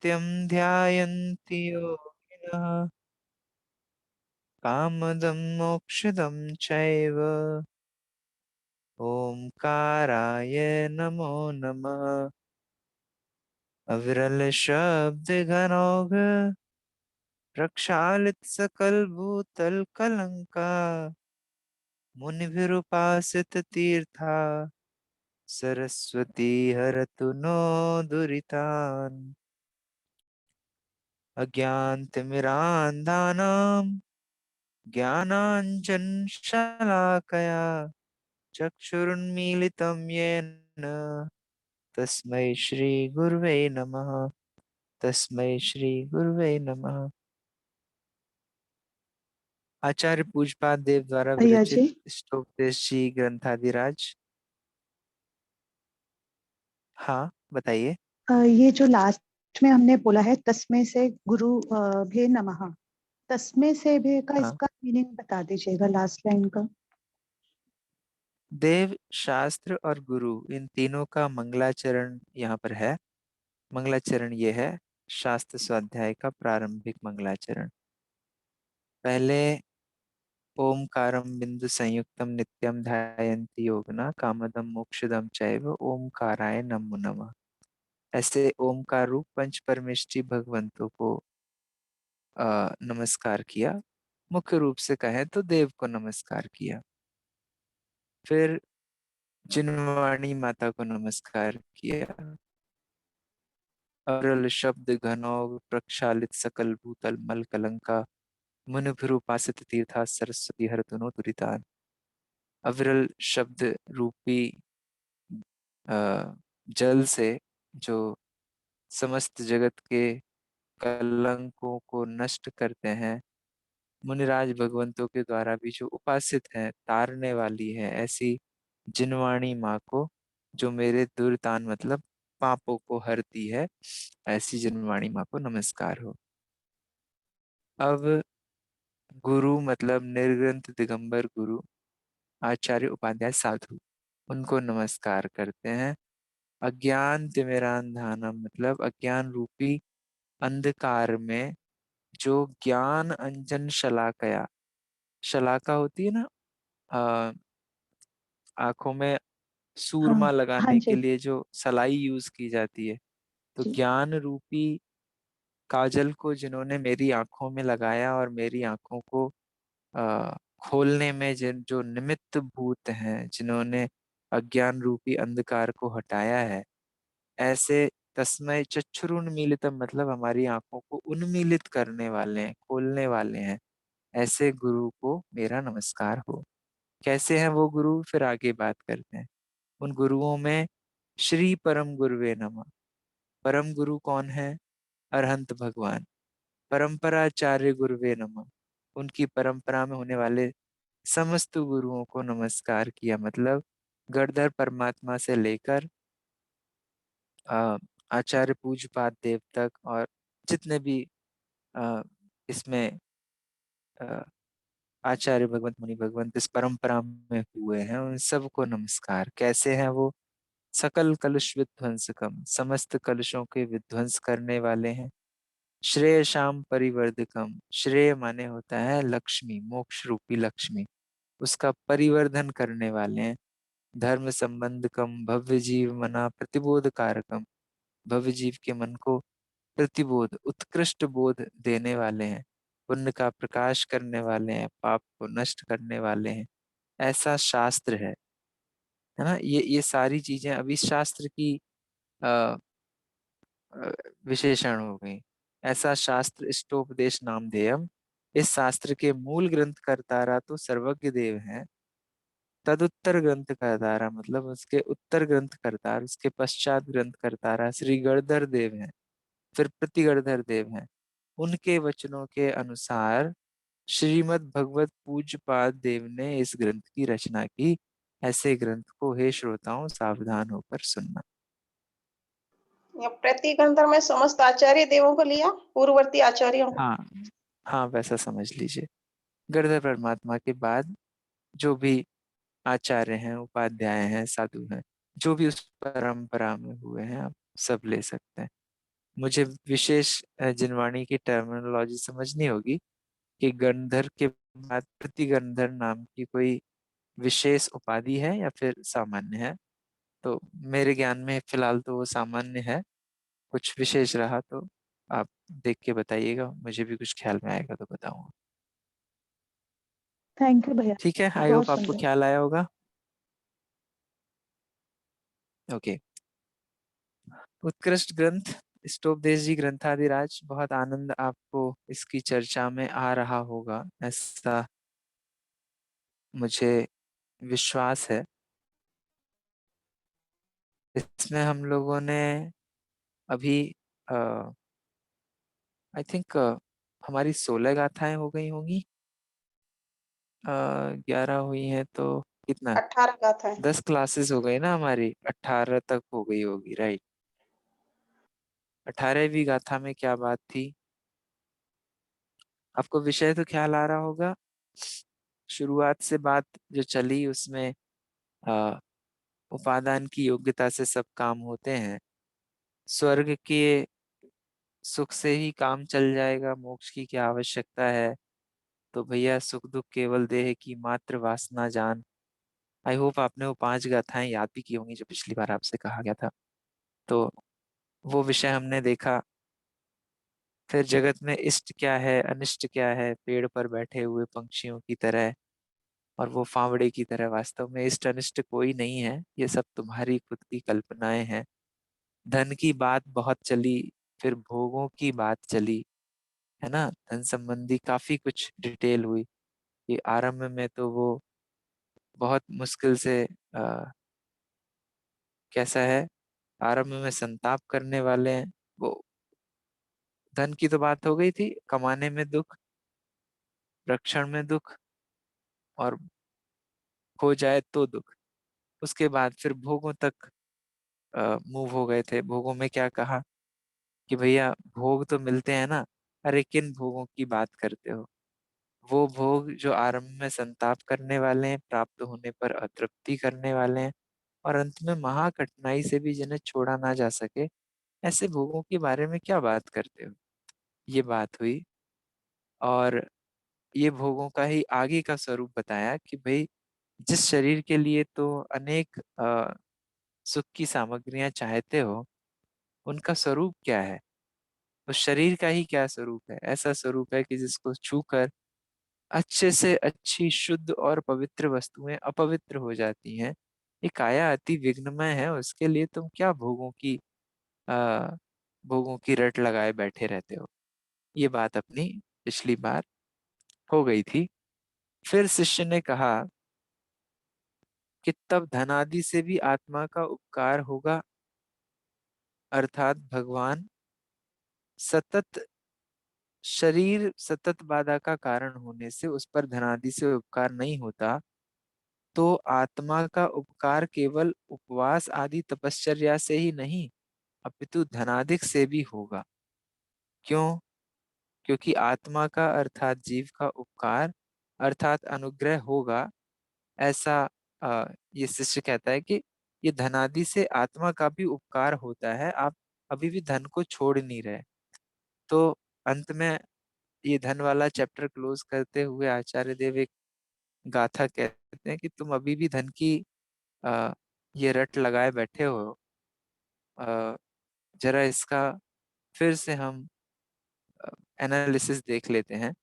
नित्यं ध्यायन्ति योगिनः कामदं मोक्षदं चैव। ओंकाराय नमो नमः। अविरल शब्द घनौघ प्रक्षालित सकल भूतल कलंका। मुनिभिरुपासित तीर्था सरस्वती हरतु नो दुरितान्। अज्ञानतिमिरान्धानां ज्ञानाञ्जनशलाकया चक्षुरुन्मीलितं येन तस्मै श्री गुरुवे नमः। तस्मै श्री गुरुवे नमः। आचार्य पूजपाद देव द्वारा भैया विरचित जी, ष्टोपदेश जी ग्रंथादिराज। हाँ, बताइए। ये जो लास्ट में हमने बोला है तस्मै से गुरु भे नमः, तस्मै से भे का हाँ, इसका मीनिंग बता दीजिएगा लास्ट लाइन का। देव, शास्त्र और गुरु, इन तीनों का मंगलाचरण यहाँ पर है। मंगलाचरण ये है शास्त्र स्वाध्याय का प्रारंभिक मंगलाचरण। पहले ओमकारम बिंदु संयुक्तम नित्यम ध्यायन्ति योगिनः कामदम मोक्षदम चैव ओमकाराय नमो नमः। ऐसे ओमकार रूप पंच परमेष्टि भगवंतों को नमस्कार किया। मुख्य रूप से कहें तो देव को नमस्कार किया। फिर जिनवाणी माता को नमस्कार किया। अरल शब्द घनौघ प्रक्षालित सकल भूतल मल कलंका मुनिभिरुपासित तीर्था सरस्वती हरतु नो दुरितान्। अविरल शब्द रूपी जल से जो समस्त जगत के कलंकों को नष्ट करते हैं, मुनिराज भगवंतों के द्वारा भी जो उपासित है, तारने वाली है, ऐसी जिनवाणी माँ को, जो मेरे दुर्तान मतलब पापों को हरती है, ऐसी जिनवाणी माँ को नमस्कार हो। अब गुरु मतलब निर्ग्रंथ दिगंबर गुरु आचार्य उपाध्याय साधु, उनको नमस्कार करते हैं। अज्ञान तिमिरांधानम मतलब अज्ञान रूपी अंधकार में जो ज्ञान अंजन शलाकया, शलाका होती है ना, आंखों में हाँ, सूरमा हाँ लगाने के जी। लिए जो सलाई यूज की जाती है, तो जी। ज्ञान रूपी काजल को जिन्होंने मेरी आंखों में लगाया और मेरी आंखों को आ, खोलने में जिन जो निमित्त भूत हैं, जिन्होंने अज्ञान रूपी अंधकार को हटाया है, ऐसे तस्मय चक्षुरुन्मीलितम मतलब हमारी आंखों को उन्मीलित करने वाले हैं, खोलने वाले हैं, ऐसे गुरु को मेरा नमस्कार हो। कैसे हैं वो गुरु, फिर आगे बात करते हैं। उन गुरुओं में श्री परम गुरुवे नमः। परम गुरु कौन है? अरहंत भगवान। परंपराचार्य गुरुवे नमः। उनकी परंपरा में होने वाले समस्त गुरुओं को नमस्कार किया, मतलब गणधर परमात्मा से लेकर अ, आचार्य पूज्यपाद देव तक, और जितने भी अ, इसमें अ, आचार्य भगवंत मुनि भगवंत इस परंपरा में हुए हैं, उन सबको नमस्कार। कैसे हैं वो? सकल कलुष विध्वंसकम, समस्त कलुषों के विध्वंस करने वाले हैं। श्रेय शाम परिवर्धकम, श्रेय माने होता है लक्ष्मी, मोक्ष रूपी लक्ष्मी, उसका परिवर्धन करने वाले हैं। धर्म संबंधकम, भव्य जीव मना प्रतिबोध कारकम, भव्य जीव के मन को प्रतिबोध, उत्कृष्ट बोध देने वाले हैं। पुण्य का प्रकाश करने वाले हैं, पाप को नष्ट करने वाले हैं, ऐसा शास्त्र है ना। ये सारी चीजें अभी शास्त्र की अ, अ, विशेषण हो गई। ऐसा शास्त्र इष्टोपदेश नामधेयम, इस शास्त्र के मूल ग्रंथ करतारा तो सर्वज्ञ देव हैं। तदुत्तर ग्रंथ करतारा मतलब उसके उत्तर ग्रंथ करतार, उसके पश्चात ग्रंथ करतारा श्री गणधर देव हैं, फिर प्रतिगणधर देव हैं। उनके वचनों के अनुसार श्रीमद् भगवत पूज्यपाद देव ने इस ग्रंथ की रचना की। ऐसे ग्रंथ को हे श्रोताओं सावधान होकर सुनना। या प्रतिगंधर में समस्त आचार्य देवों को लिया, पूर्ववर्ती आचार्यों को। हाँ, हाँ, वैसा समझ लीजिए। गणधर परमात्मा के बाद जो भी आचार्य हैं, उपाध्याय हैं, साधु हैं, जो भी उस परंपरा में हुए हैं, आप सब ले सकते हैं। मुझे विशेष जिनवाणी की टर्मिनोलॉजी समझनी होगी कि गंधर के बाद प्रति गंधर नाम की कोई विशेष उपाधि है या फिर सामान्य है। तो मेरे ज्ञान में फिलहाल तो वो सामान्य है, कुछ विशेष रहा तो आप देख के बताइएगा, मुझे भी कुछ ख्याल में आएगा तो बताऊंगा। थैंक यू भैया, ठीक है, आई बहुत होप आपको सुंदर। ख्याल आया होगा। ओके। उत्कृष्ट ग्रंथ स्टोपदेश जी ग्रंथादिराज, बहुत आनंद आपको इसकी चर्चा में आ रहा होगा, ऐसा मुझे विश्वास है। इसमें हम लोगों ने अभी आई थिंक हमारी 16 गाथाएं हो गई होंगी, 11 हुई हैं तो कितना, 18 गाथा है। 10 क्लासेस हो गई ना हमारी, 18 तक हो गई होगी, राइट। 18वीं गाथा में क्या बात थी, आपको विषय तो ख्याल आ रहा होगा। शुरुआत से बात जो चली उसमें अ, उपादान की योग्यता से सब काम होते हैं, स्वर्ग के सुख से ही काम चल जाएगा, मोक्ष की क्या आवश्यकता है। तो भैया सुख दुख केवल देह की मात्र वासना जान। आई होप आपने वो 5 गाथाएं याद भी की होंगी जो पिछली बार आपसे कहा गया था। तो वो विषय हमने देखा। फिर जगत में इष्ट क्या है अनिष्ट क्या है, पेड़ पर बैठे हुए पंछियों की तरह और वो फावड़े की तरह, वास्तव में इष्ट अनिष्ट कोई नहीं है, ये सब तुम्हारी खुद की कल्पनाएं हैं। धन की बात बहुत चली, फिर भोगों की बात चली, है ना। धन संबंधी काफी कुछ डिटेल हुई कि आरंभ में तो वो बहुत मुश्किल से कैसा है, आरंभ में संताप करने वाले हैं वो। धन की तो बात हो गई थी, कमाने में दुख, रक्षण में दुख, और खो जाए तो दुख। उसके बाद फिर भोगों तक मूव हो गए थे। भोगों में क्या कहा कि भैया भोग तो मिलते हैं ना, अरे किन भोगों की बात करते हो। वो भोग जो आरंभ में संताप करने वाले हैं, प्राप्त होने पर अतृप्ति करने वाले हैं, और अंत में महा कठिनाई से भी जिन्हें छोड़ा ना जा सके, ऐसे भोगों के बारे में क्या बात करते हो, ये बात हुई। और ये भोगों का ही आगे का स्वरूप बताया कि भाई जिस शरीर के लिए तो अनेक सुख की सामग्रियां चाहते हो, उनका स्वरूप क्या है, उस शरीर का ही क्या स्वरूप है। ऐसा स्वरूप है कि जिसको छूकर अच्छे से अच्छी शुद्ध और पवित्र वस्तुएं अपवित्र हो जाती हैं। ये काया अति विघ्नमय है, उसके लिए तुम क्या आ, भोगों की रट लगाए बैठे रहते हो। ये बात अपनी पिछली बार हो गई थी। फिर शिष्य ने कहा कि तब धनादि से भी आत्मा का उपकार होगा, अर्थात भगवान सतत, शरीर सतत बाधा का कारण होने से उस पर धनादि से उपकार नहीं होता, तो आत्मा का उपकार केवल उपवास आदि तपश्चर्या से ही नहीं अपितु धनादिक से भी होगा। क्यों? क्योंकि आत्मा का अर्थात जीव का उपकार अर्थात अनुग्रह होगा, ऐसा ये शिष्य कहता है कि ये धनादि से आत्मा का भी उपकार होता है, आप अभी भी धन को छोड़ नहीं रहे। तो अंत में ये धन वाला चैप्टर क्लोज करते हुए आचार्य देव एक गाथा कहते हैं कि तुम अभी भी धन की आ, ये रट लगाए बैठे हो। आ, जरा इसका फिर से हम एनालिसिस देख लेते हैं,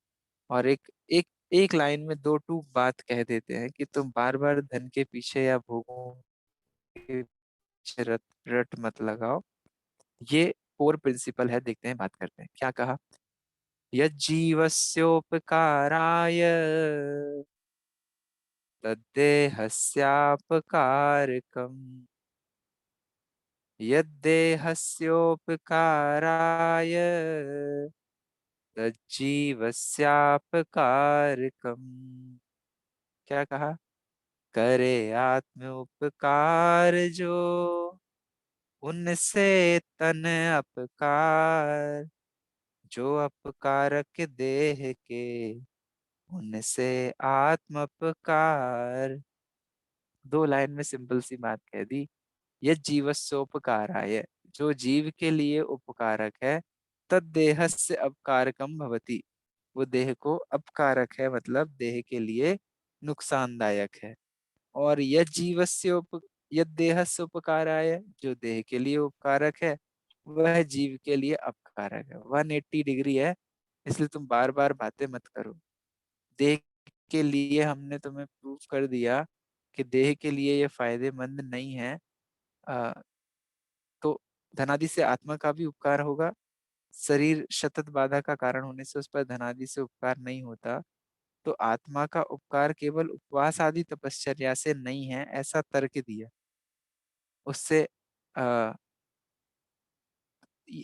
और एक एक एक लाइन में दो टूक बात कह देते हैं कि तुम बार बार धन के पीछे या भोगों के पीछे रट रट मत लगाओ। ये कोर प्रिंसिपल है, देखते हैं, बात करते हैं क्या कहा। यज्जीवस्योपकाराय तद्देहस्यापकारकम्, यद्देहस्योपकाराय तज्जीवस्यापकारकम्। क्या कहा? करे आत्म उपकार जो, उनसे तन अपकार, जो अपकारक देह के, उनसे आत्म अपकार। 2 लाइन में सिंपल सी बात कह दी। यह जीवस्योपकाराय, जो जीव के लिए उपकारक है तद्देहस्य अपकारकम भवति, वो देह को अपकारक है, मतलब देह के लिए नुकसानदायक है। और यद जीवस्य यद देहस्य उपकाराय, जो देह के लिए उपकारक है वह जीव के लिए अपकारक है। 180 डिग्री है, इसलिए तुम बार बार बातें मत करो। देह के लिए हमने तुम्हें प्रूफ कर दिया कि देह के लिए ये फायदेमंद नहीं है। अ, तो धनादि से आत्मा का भी उपकार होगा। शरीर शतत बाधा का कारण होने से उस पर धनादि से उपकार नहीं होता। तो आत्मा का उपकार केवल उपवास आदि तपश्चर्या से नहीं है, ऐसा तर्क दिया। उससे आ,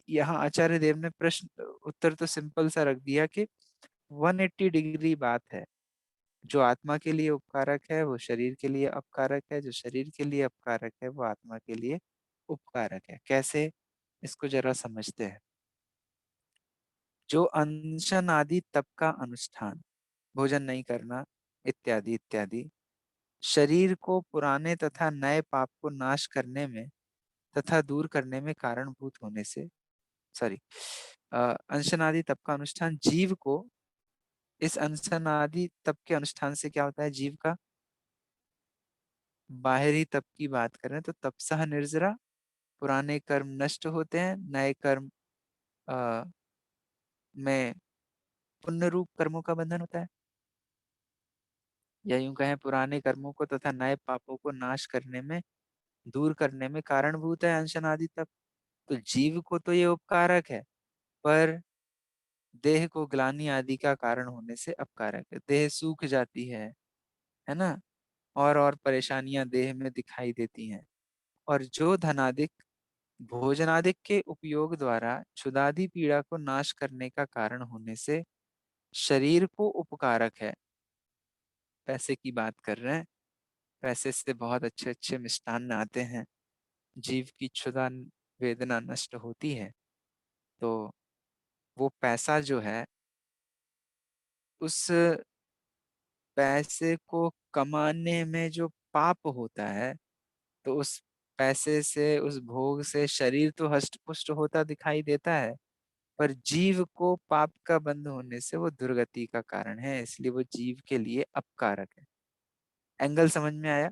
यहाँ आचार्य देव ने प्रश्न उत्तर तो सिंपल सा रख दिया कि 180 डिग्री बात है। जो आत्मा के लिए उपकारक है वो शरीर के लिए अपकारक है, जो शरीर के लिए अपकारक है वो आत्मा के लिए उपकारक है। कैसे, इसको जरा समझते हैं। जो अनशन आदि तप का अनुष्ठान, भोजन नहीं करना इत्यादि इत्यादि, शरीर को पुराने तथा नए पाप को नाश करने में तथा दूर करने में कारणभूत होने से, सॉरी, अनशन आदि तप का अनुष्ठान जीव को, इस अनशन आदि तप के अनुष्ठान से क्या होता है जीव का, बाहरी तप की बात करें तो तपसह निर्जरा, पुराने कर्म नष्ट होते हैं, नए कर्म में पुण्य रूप कर्मों का बंधन होता है। या यूं कहें पुराने कर्मों को तथा नए पापों को नाश करने में, दूर करने में कारणभूत है अनशन आदि तप। तो जीव को तो ये उपकारक है, पर देह को ग्लानि आदि का कारण होने से अपकारक है। देह सूख जाती है ना, और परेशानियां देह में दिखाई देती हैं। और जो धनादिक भोजनादिक के उपयोग द्वारा क्षुधादि पीड़ा को नाश करने का कारण होने से शरीर को उपकारक है। पैसे की बात कर रहे हैं, पैसे से बहुत अच्छे अच्छे मिष्टान्न आते हैं, जीव की क्षुधा वेदना नष्ट होती है। तो वो पैसा जो है, उस पैसे को कमाने में जो पाप होता है, तो उस पैसे से, उस भोग से शरीर तो हष्ट पुष्ट होता दिखाई देता है, पर जीव को पाप का बंध होने से वो दुर्गति का कारण है, इसलिए वो जीव के लिए अपकारक है। एंगल समझ में आया?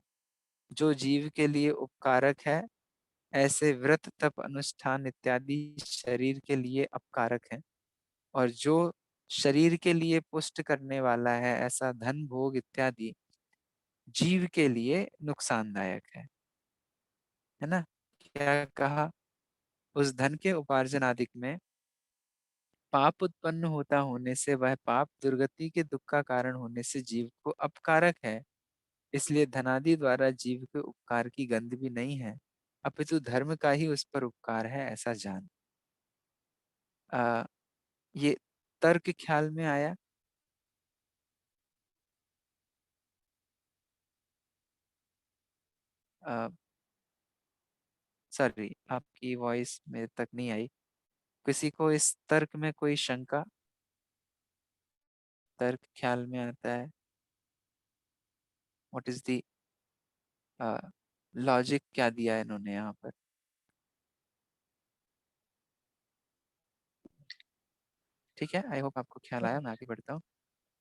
जो जीव के लिए उपकारक है, ऐसे व्रत तप अनुष्ठान इत्यादि शरीर के लिए अपकारक है। और जो शरीर के लिए पुष्ट करने वाला है, ऐसा धन भोग इत्यादि जीव के लिए नुकसानदायक है ना। क्या कहा? उस धन के उपार्जन आदि में पाप उत्पन्न होता होने से वह पाप दुर्गति के दुख का कारण होने से जीव को अपकारक है। इसलिए धनादि द्वारा जीव के उपकार की गंध भी नहीं है, अपितु धर्म का ही उस पर उपकार है, ऐसा जान। ये तर्क ख्याल में आया? सॉरी, आपकी वॉइस मेरे तक नहीं आई। किसी को इस तर्क में कोई शंका? तर्क ख्याल में आता है? व्हाट इज द लॉजिक, क्या दिया है इन्होंने यहाँ पर? ठीक है, आई होप आपको ख्याल आया। मैं आगे बढ़ता हूँ।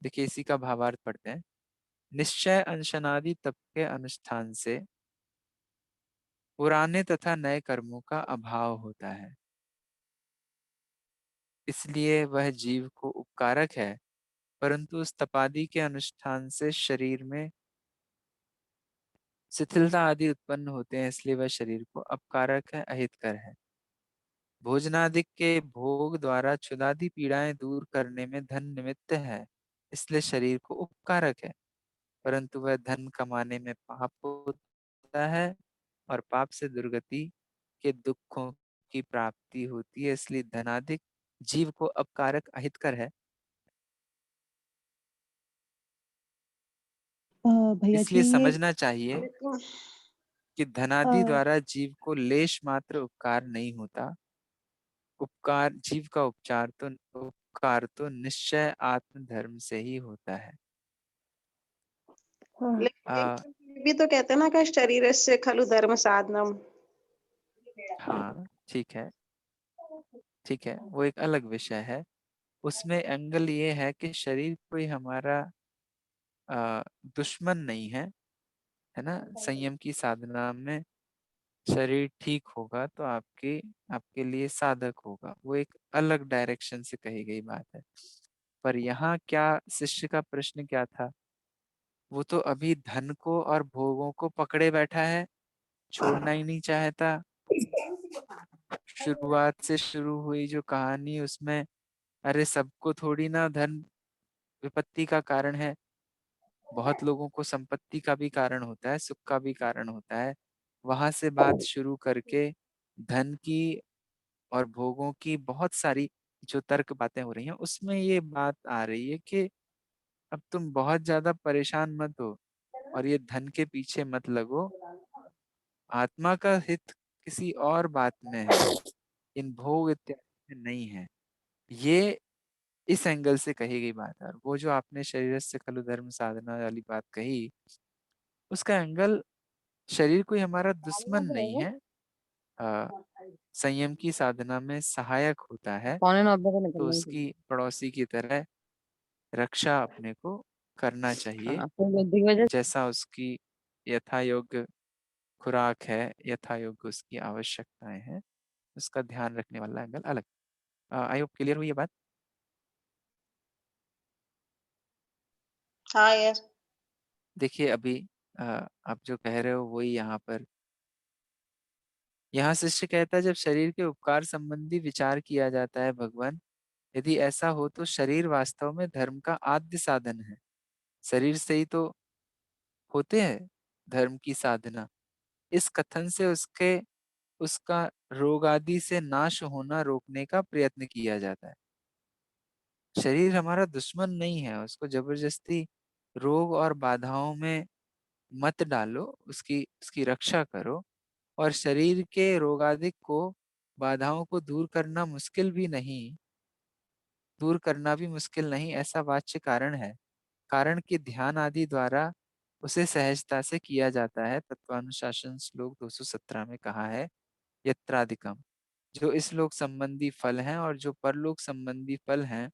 देखिए, इसी का भावार्थ पढ़ते हैं। निश्चय अंशनादि तप के अनुष्ठान से पुराने तथा नए कर्मों का अभाव होता है, इसलिए वह जीव को उपकारक है। परंतु उस तपादि के अनुष्ठान से शरीर में शिथिलता आदि उत्पन्न होते हैं, इसलिए वह शरीर को अपकारक है, अहितकर है। भोजनादि के भोग द्वारा क्षुधादि पीड़ाएं दूर करने में धन निमित्त है, इसलिए शरीर को उपकारक है। परंतु वह धन कमाने में पाप होता है, और पाप से दुर्गति के दुखों की प्राप्ति होती है, इसलिए धनादिक जीव को अपकारक अहितकर है। भैया जी इसलिए ये समझना चाहिए लेकिन कि धनादि द्वारा जीव को लेश मात्र उपकार नहीं होता। उपकार जीव का उपकार तो निश्चय आत्म धर्म से ही होता है। लेकिन आ, ये भी तो कहते हैं ना कि शरीर से खलु धर्म साधनम। हाँ, ठीक है, ठीक है, वो एक अलग विषय है। उसमें एंगल ये है कि शरीर कोई हमारा दुश्मन नहीं है ना। संयम की साधना में शरीर ठीक होगा तो आपके आपके लिए साधक होगा, वो एक अलग डायरेक्शन से कही गई बात है। पर यहाँ क्या, शिष्य का प्रश्न क्या था? वो तो अभी धन को और भोगों को पकड़े बैठा है, छोड़ना ही नहीं चाहता। शुरुआत से शुरू हुई जो कहानी उसमें, अरे सबको थोड़ी ना धन विपत्ति का कारण है, बहुत लोगों को संपत्ति का भी कारण होता है, सुख का भी कारण होता है। वहां से बात शुरू करके धन की और भोगों की बहुत सारी जो तर्क बातें हो रही हैं, उसमें ये बात आ रही है कि अब तुम बहुत ज्यादा परेशान मत हो और ये धन के पीछे मत लगो। आत्मा का हित किसी और बात में है, इन भोग इत्यादि में नहीं है। ये इस एंगल से कही गई बात है। और वो जो आपने शरीर से खलु धर्म साधना वाली बात कही, उसका एंगल, शरीर कोई हमारा दुश्मन नहीं है, अ, संयम की साधना में सहायक होता है। 8:45 को तो निकलना ही थी। उसकी पड़ोसी की तरह रक्षा अपने को करना चाहिए, हाँ, तो बुद्धि की वजह जैसा उसकी यथा योग्य खुराक है, यथा योग्य उसकी आवश्यकताएं हैं, उसका ध्यान रखने वाला एंगल अलग। आई होप क्लियर हुई ये बात। हाँ यस। देखिए अभी अ, आप जो कह रहे हो वही यहाँ पर, यहाँ शिष्य कहता है जब शरीर के उपकार संबंधी विचार किया जाता है भगवान, यदि ऐसा हो तो शरीर वास्तव में धर्म का आद्य साधन है। शरीर से ही तो होते हैं धर्म की साधना। इस कथन से उसके उसका रोग आदि से नाश होना रोकने का प्रयत्न किया जाता है। शरीर हमारा दुश्मन नहीं है, उसको जबरदस्ती रोग और बाधाओं में मत डालो, उसकी उसकी रक्षा करो। और शरीर के रोगादिक को, बाधाओं को दूर करना भी मुश्किल नहीं, ऐसा वाच्य कारण है। कारण कि ध्यान आदि द्वारा उसे सहजता से किया जाता है। तत्वानुशासन श्लोक 217 में कहा है, यत्राधिकम। जो इस लोक संबंधी फल हैं और जो परलोक संबंधी फल हैं,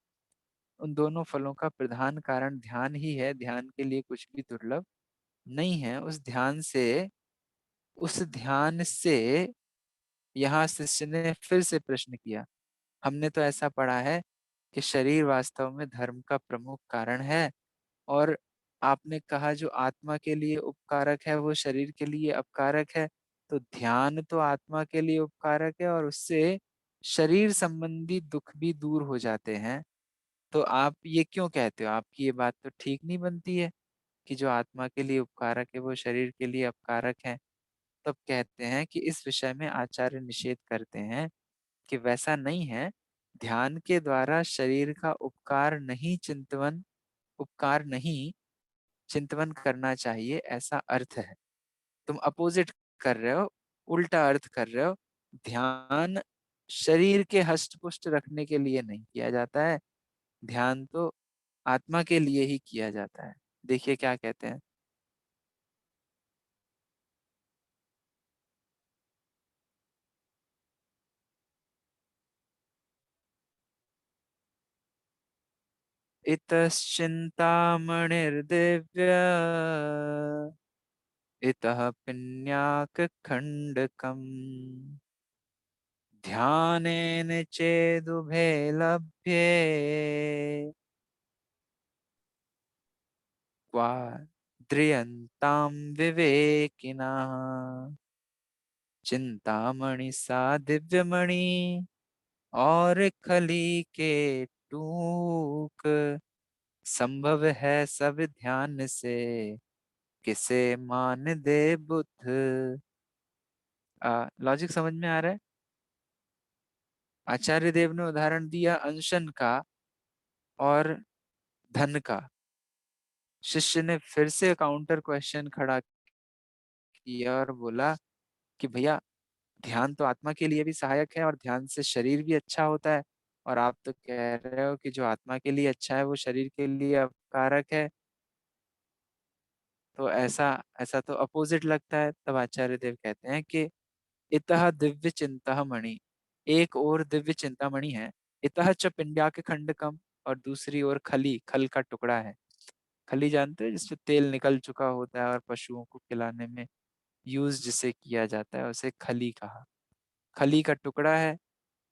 उन दोनों फलों का प्रधान कारण ध्यान ही है। ध्यान के लिए कुछ भी दुर्लभ नहीं है। उस ध्यान से यहाँ शिष्य ने फिर से प्रश्न किया, हमने तो ऐसा पढ़ा है कि शरीर वास्तव में धर्म का प्रमुख कारण है, और आपने कहा जो आत्मा के लिए उपकारक है वो शरीर के लिए अपकारक है। तो ध्यान तो आत्मा के लिए उपकारक है और उससे शरीर संबंधी दुख भी दूर हो जाते हैं। तो आप ये क्यों कहते हो? आपकी ये बात तो ठीक नहीं बनती है कि जो आत्मा के लिए उपकारक है वो शरीर के लिए अपकारक है। तब कहते हैं कि इस विषय में आचार्य निषेध करते हैं कि वैसा नहीं है। ध्यान के द्वारा शरीर का उपकार नहीं चिंतवन करना चाहिए, ऐसा अर्थ है। तुम अपोजिट कर रहे हो, उल्टा अर्थ कर रहे हो। ध्यान शरीर के हष्ट पुष्ट रखने के लिए नहीं किया जाता है, ध्यान तो आत्मा के लिए ही किया जाता है। देखिए क्या कहते हैं, इतश्चिंतामणिर्दिव्य इतः पिन्याक खंडकम ध्यानेन चेदुभे लभ्ये क्वाद्रियन्तां विवेकिनः। चिंतामणि सा दिव्यमणि और खली के टूक, संभव है सब ध्यान से किसे मान दे बुद्ध। लॉजिक समझ में आ रहा है? आचार्य देव ने उदाहरण दिया अनशन का और धन का। शिष्य ने फिर से काउंटर क्वेश्चन खड़ा किया और बोला कि भैया, ध्यान तो आत्मा के लिए भी सहायक है और ध्यान से शरीर भी अच्छा होता है, और आप तो कह रहे हो कि जो आत्मा के लिए अच्छा है वो शरीर के लिए अपकारक है। तो ऐसा ऐसा तो अपोजिट लगता है। तब आचार्य देव कहते हैं कि इतः दिव्य चिंता मणि, एक ओर दिव्य चिंतामणि है, इतः च पिंड्याक खंडकम, और दूसरी ओर खली, खल का टुकड़ा है। खली जानते हो, जिससे तेल निकल चुका होता है और पशुओं को खिलाने में यूज जिसे किया जाता है, उसे खली कहा। खली का टुकड़ा है।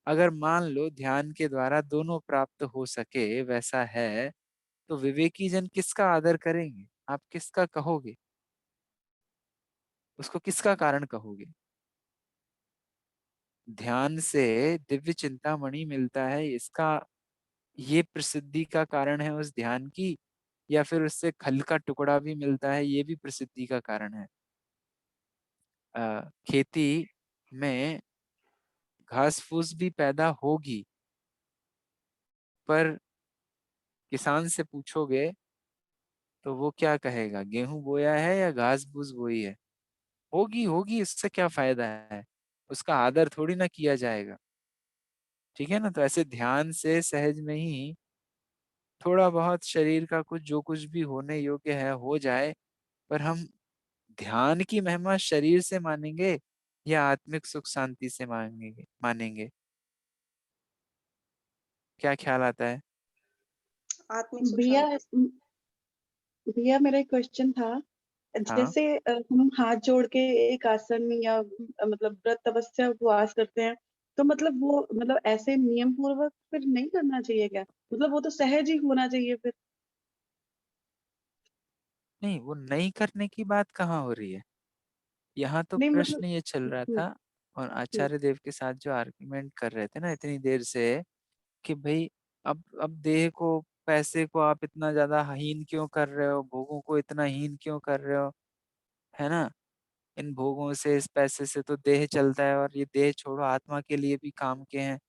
अगर मान लो ध्यान के द्वारा दोनों प्राप्त हो सके वैसा है, तो विवेकी जन किसका आदर करेंगे? आप किसका कहोगे? उसको किसका कारण कहोगे? ध्यान से दिव्य चिंतामणि मिलता है, इसका ये प्रसिद्धि का कारण है उस ध्यान की, या फिर उससे खल का टुकड़ा भी मिलता है, ये भी प्रसिद्धि का कारण है? खेती में घास फूस भी पैदा होगी, पर किसान से पूछोगे तो वो क्या कहेगा? गेहूं बोया है या घास फूस बोई है? होगी होगी, उससे क्या फायदा है? उसका आदर थोड़ी ना किया जाएगा। ठीक है ना? तो ऐसे ध्यान से सहज में ही थोड़ा बहुत शरीर का कुछ जो कुछ भी होने योग्य है हो जाए, पर हम ध्यान की महिमा शरीर से मानेंगे या आत्मिक सुख शांति से मांगेंगे मानेंगे? क्या ख्याल आता है? आत्मिक सुख भैया, शांति। भैया मेरा एक क्वेश्चन था। हाँ। जैसे हम हाथ जोड़ के एक आसन या मतलब व्रत तपस्या उपवास करते हैं, तो मतलब वो मतलब ऐसे नियम पूर्वक फिर नहीं करना चाहिए क्या? मतलब वो तो सहज ही होना चाहिए फिर। नहीं, वो नहीं करने की बात कहाँ हो रही है। यहाँ तो नहीं मतलब। प्रश्न ये चल रहा हम्म, था, और हम्म, आचार्य देव के साथ जो आर्ग्यूमेंट कर रहे थे ना इतनी देर से, कि भाई अब देह को, पैसे को आप इतना ज्यादा हीन क्यों कर रहे हो, भोगों को इतना हीन क्यों कर रहे हो, है ना? इन भोगों से, इस पैसे से तो देह चलता है, और ये देह छोड़ो आत्मा के लिए भी काम के हैं।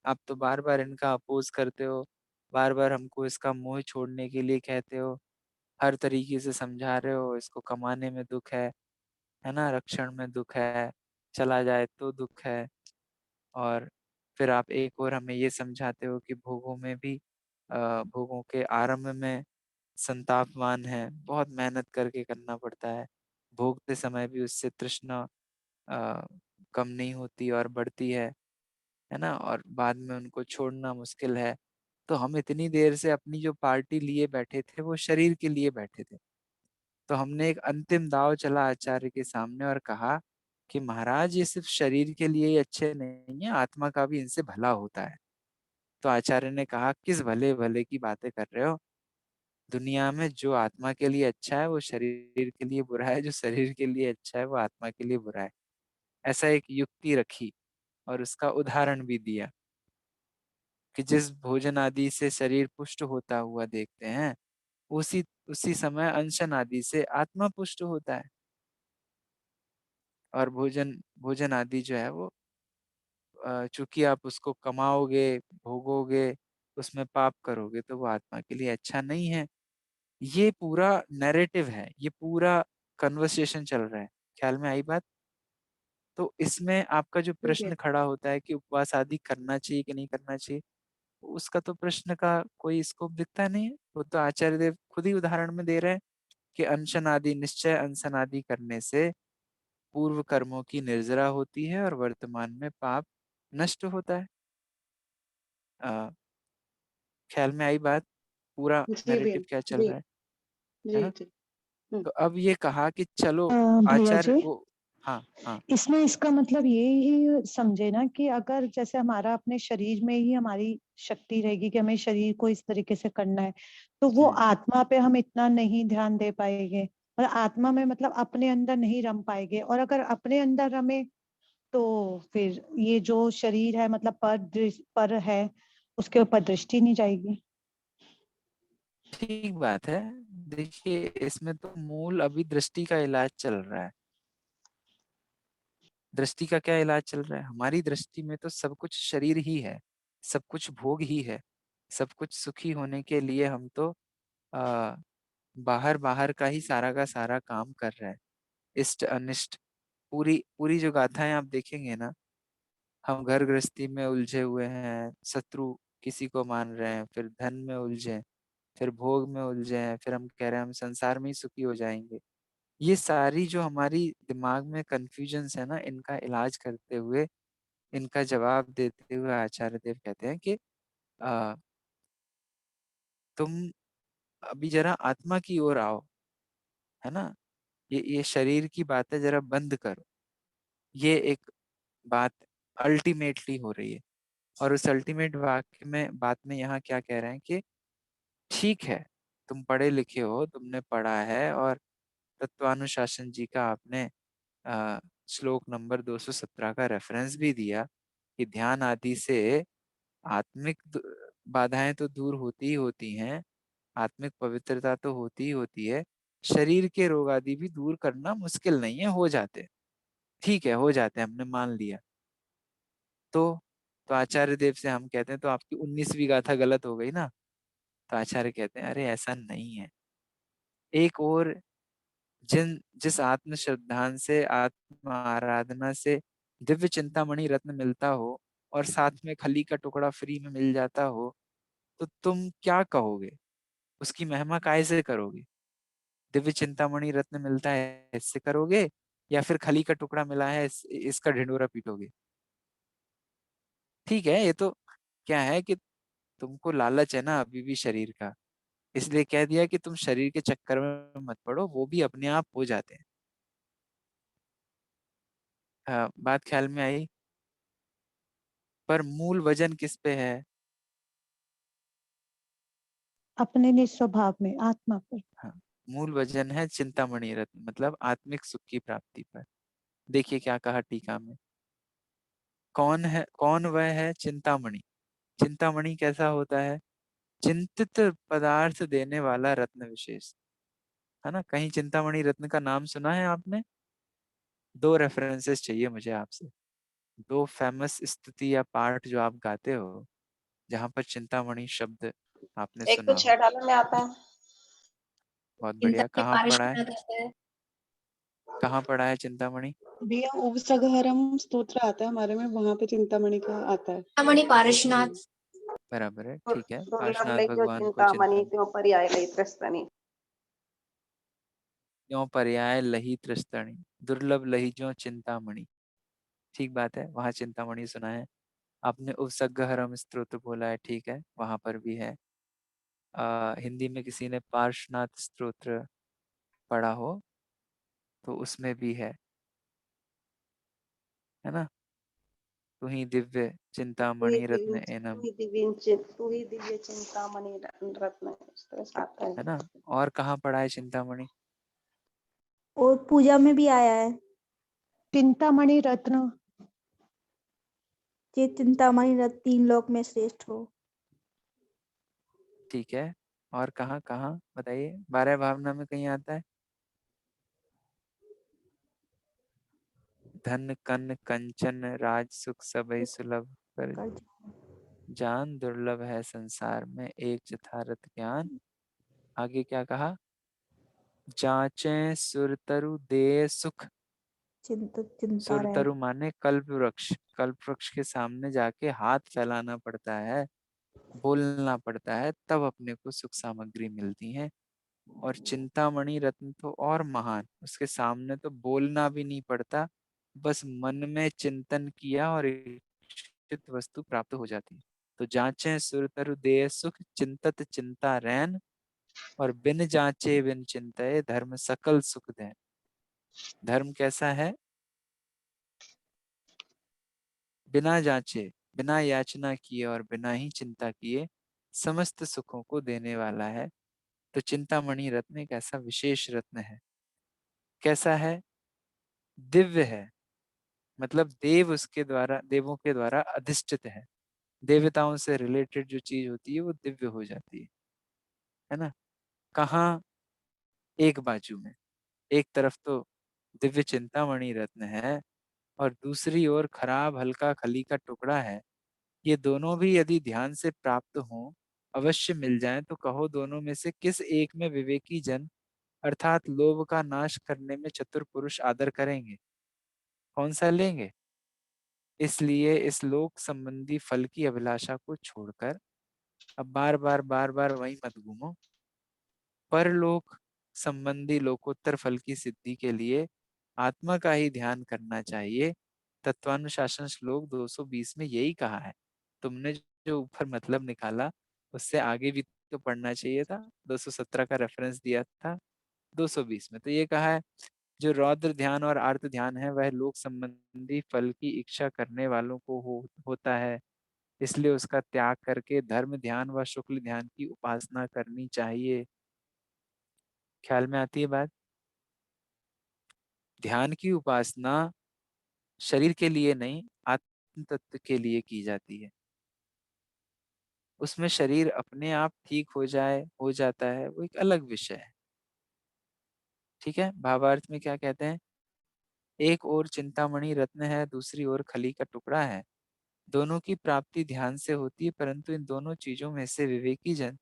आप तो बार बार इनका अपोज करते हो, बार बार हमको इसका मोह छोड़ने के लिए कहते हो, हर तरीके से समझा रहे हो, इसको कमाने में दुख है ना, रक्षण में दुख है, चला जाए तो दुख है। और फिर आप एक और हमें ये समझाते हो कि भोगों में भी, भोगों के आरंभ में संतापमान है, बहुत मेहनत करके करना पड़ता है, भोगते समय भी उससे तृष्णा अ, कम नहीं होती और बढ़ती है ना, और बाद में उनको छोड़ना मुश्किल है। तो हम इतनी देर से अपनी जो पार्टी लिए बैठे थे वो शरीर के लिए बैठे थे। तो हमने एक अंतिम दांव चला आचार्य के सामने और कहा कि महाराज ये सिर्फ शरीर के लिए ही अच्छे नहीं है, आत्मा का भी इनसे भला होता है। तो आचार्य ने कहा, किस भले भले की बातें कर रहे हो? दुनिया में जो आत्मा के लिए अच्छा है वो शरीर के लिए बुरा है, जो शरीर के लिए अच्छा है वो आत्मा के लिए बुरा है। ऐसा एक युक्ति रखी और उसका उदाहरण भी दिया कि जिस भोजन आदि से शरीर पुष्ट होता हुआ देखते हैं, उसी उसी समय अनशन आदि से आत्मा पुष्ट होता है। और भोजन भोजन आदि जो है वो, चूंकि आप उसको कमाओगे, भोगोगे, उसमें पाप करोगे, तो वो आत्मा के लिए अच्छा नहीं है। ये पूरा नैरेटिव है, ये पूरा कन्वर्सेशन चल रहा है। ख्याल में आई बात? तो इसमें आपका जो ठीक है। प्रश्न खड़ा होता है कि उपवास आदि करना चाहिए कि नहीं करना चाहिए, उसका तो प्रश्न का कोई स्कोप दिखता नहीं है। वो तो आचार्य देव खुद ही उदाहरण में दे रहे हैं कि अनशन आदि, निश्चय अनशन आदि करने से पूर्व कर्मों की निर्जरा होती है और वर्तमान में पाप नष्ट होता है। अ, ख्याल में आई बात? पूरा जी भैया। नैरेटिव क्या चल जी। रहा है जी ना? जी। हम्म। तो अब ये कहा कि चलो भैया आचार्य जी, वो, हाँ हाँ। इसमें इसका मतलब ये ही समझे ना कि अगर जैसे हमारा अपने शरीर में ही हमारी शक्ति रहेगी कि हमें शरीर को इस तरीके से करना है, तो वो हम्म। आत्मा पे हम इतना नहीं ध्यान दे पाएंगे, और आत्मा में मतलब अपने अंदर नहीं रम पाएंगे, और अगर अपने अंदर रमे तो फिर ये जो शरीर है मतलब पर है, उसके ऊपर दृष्टि नहीं जाएगी। ठीक बात है। देखिए, इसमें तो मूल अभी दृष्टि का इलाज चल रहा है। दृष्टि का क्या इलाज चल रहा है? हमारी दृष्टि में तो सब कुछ शरीर ही है, सब कुछ भोग ही है, सब कुछ सुखी होने के लिए हम तो आ, बाहर बाहर का ही सारा का सारा काम कर रहे हैं। इष्ट अनिष्ट, पूरी पूरी जो गाथाएं आप देखेंगे ना, हम घर गृहस्थी में उलझे हुए हैं, शत्रु किसी को मान रहे हैं, फिर धन में उलझे, फिर भोग में उलझे हैं, फिर हम कह रहे हैं हम संसार में ही सुखी हो जाएंगे। ये सारी जो हमारी दिमाग में कंफ्यूजन्स है ना, इनका इलाज करते हुए इनका जवाब देते हुए आचार्य देव कहते हैं कि आ, तुम अभी जरा आत्मा की ओर आओ, है ना। ये शरीर की बातें जरा बंद करो। ये एक बात अल्टीमेटली हो रही है। और उस अल्टीमेट वाक्य में बात में यहाँ क्या कह रहे हैं कि ठीक है, तुम पढ़े लिखे हो, तुमने पढ़ा है, और तत्वानुशासन जी का आपने श्लोक नंबर 217 का रेफरेंस भी दिया कि ध्यान आदि से आत्मिक बाधाएं तो दूर होती ही होती हैं, आत्मिक पवित्रता तो होती ही होती है, शरीर के रोग आदि भी दूर करना मुश्किल नहीं है, हो जाते। ठीक है, हो जाते हैं, हमने मान लिया। तो तो आचार्य देव से हम कहते हैं तो आपकी 19वीं गाथा गलत हो गई ना। तो आचार्य कहते हैं अरे ऐसा नहीं है। एक और जिस आत्म श्रद्धान से, आत्म आराधना से दिव्य चिंतामणि रत्न मिलता हो और साथ में खली का टुकड़ा फ्री में मिल जाता हो, तो तुम क्या कहोगे, उसकी महिमा काय से करोगे? दिव्य चिंतामणि रत्न मिलता है इससे करोगे, या फिर खली का टुकड़ा मिला है इसका ढिंडोरा पीटोगे? ठीक है, ये तो क्या है कि तुमको लालच है ना अभी भी शरीर का, इसलिए कह दिया कि तुम शरीर के चक्कर में मत पड़ो, वो भी अपने आप हो जाते हैं। बात ख्याल में आई? पर मूल वजन किस पे है? अपने निस्वभाव में, आत्मा पर। हाँ, मूल वजन है चिंतामणि रत्न, मतलब आत्मिक सुख की प्राप्ति पर। देखिए क्या कहा टीका में, कौन है, कौन वह है चिंतामणि? चिंतामणि कैसा होता है? चिंतित पदार्थ देने वाला रत्न विशेष, है ना। कहीं चिंतामणि रत्न का नाम सुना है आपने? दो रेफरेंसेस चाहिए मुझे आपसे, दो फेमस स्तुति या पाठ जो आप गाते हो जहां पर चिंतामणि शब्द आपने एक तो सुना हो। 6 डाला में आता है। बहुत बढ़िया, चिंतामणि कहाँ पढ़ा है? पारिषद है। कहाँ पढ़ा है चिंतामणि? भैया उपसगहरम स्तोत्र आता है हमारे में, वहां पे चिंतामणि का आता है। चिंतामणि पारिषनाथ। बराबर है, ठीक है। दुर्लभ पार्श्वनाथ लई जो भगवान को चिंतामणि चिंतन, त्यों पर्याय लई त्रस्तनि। क्यों पर्याय लही त्रस्तणी, दुर्लभ लही जो चिंतामणि। ठीक बात है, वहां चिंतामणि सुना है आपने। उपसर्गहरम स्तोत्र बोला है, ठीक है, वहां पर भी है। हिंदी में किसी ने पार्श्वनाथ स्तोत्र पढ़ा हो तो उसमें भी है ना। तू ही दिव्य चिंतामणि रत्न एनम, तू ही दिव्य चिंतामणि रत्न, इस तरह से आता है है। ना। और कहाँ पढ़ा है चिंतामणि? और पूजा में भी आया है, चिंतामणि रत्न। ये चिंतामणि रत्न 3 लोक में श्रेष्ठ हो। ठीक है, और कहाँ कहाँ बताइए? 12 भावना में कहीं आता है? धन कन कंचन राज सुख सबई सुलभ कर कर जान, दुर्लभ है संसार में एक यथार्थ ज्ञान। आगे क्या कहा? जांचे सुरतरु दे सुख। चिंता रहे। सुरतरु माने कल्प वृक्ष, कल्प वृक्ष के सामने जाके हाथ फैलाना पड़ता है, बोलना पड़ता है, तब अपने को सुख सामग्री मिलती है। और चिंतामणि रत्न तो और महान, उसके सामने तो बोलना भी नहीं पड़ता, बस मन में चिंतन किया और इच्छित वस्तु प्राप्त हो जाती है। तो जांचे सुरतरु दे सुख, चिंतत चिंता रैन, और बिन जांचे बिन चिंतये धर्म सकल सुख देन। धर्म कैसा है? बिना जांचे, बिना याचना किए और बिना ही चिंता किए समस्त सुखों को देने वाला है। तो चिंतामणि रत्न एक ऐसा विशेष रत्न है। कैसा है? दिव्य है, मतलब देव उसके द्वारा, देवों के द्वारा अधिष्ठित है। देवताओं से रिलेटेड जो चीज होती है वो दिव्य हो जाती है ना। कहाँ? एक बाजू में, एक तरफ तो दिव्य चिंतामणि रत्न है और दूसरी ओर खराब हल्का खली का टुकड़ा है। ये दोनों भी यदि ध्यान से प्राप्त हों, अवश्य मिल जाएं, तो कहो दोनों में से किस एक में विवेकी जन अर्थात लोभ का नाश करने में चतुर पुरुष आदर करेंगे? कौन सा लेंगे? इसलिए इस लोक संबंधी फल की अभिलाषा को छोड़कर अब बार बार वही मत घूमो। परलोक संबंधी लोकोत्तर फल की सिद्धि के लिए आत्मा का ही ध्यान करना चाहिए। तत्वानुशासन श्लोक 220 में यही कहा है। तुमने जो ऊपर मतलब निकाला उससे आगे भी तो पढ़ना चाहिए था। 217 का रेफरेंस दिया था 220 में, तो ये कहा है जो रौद्र ध्यान और आर्त ध्यान है वह लोक संबंधी फल की इच्छा करने वालों को होता है, इसलिए उसका त्याग करके धर्म ध्यान व शुक्ल ध्यान की उपासना करनी चाहिए। ख्याल में आती है बात? ध्यान की उपासना शरीर के लिए नहीं, आत्म तत्व के लिए की जाती है। उसमें शरीर अपने आप ठीक हो जाता है, वो एक अलग विषय है। ठीक है, भावार्थ में क्या कहते हैं? एक ओर चिंतामणि रत्न है, दूसरी ओर खली का टुकड़ा है। दोनों की प्राप्ति ध्यान से होती है, परंतु इन दोनों चीजों में से विवेकी जन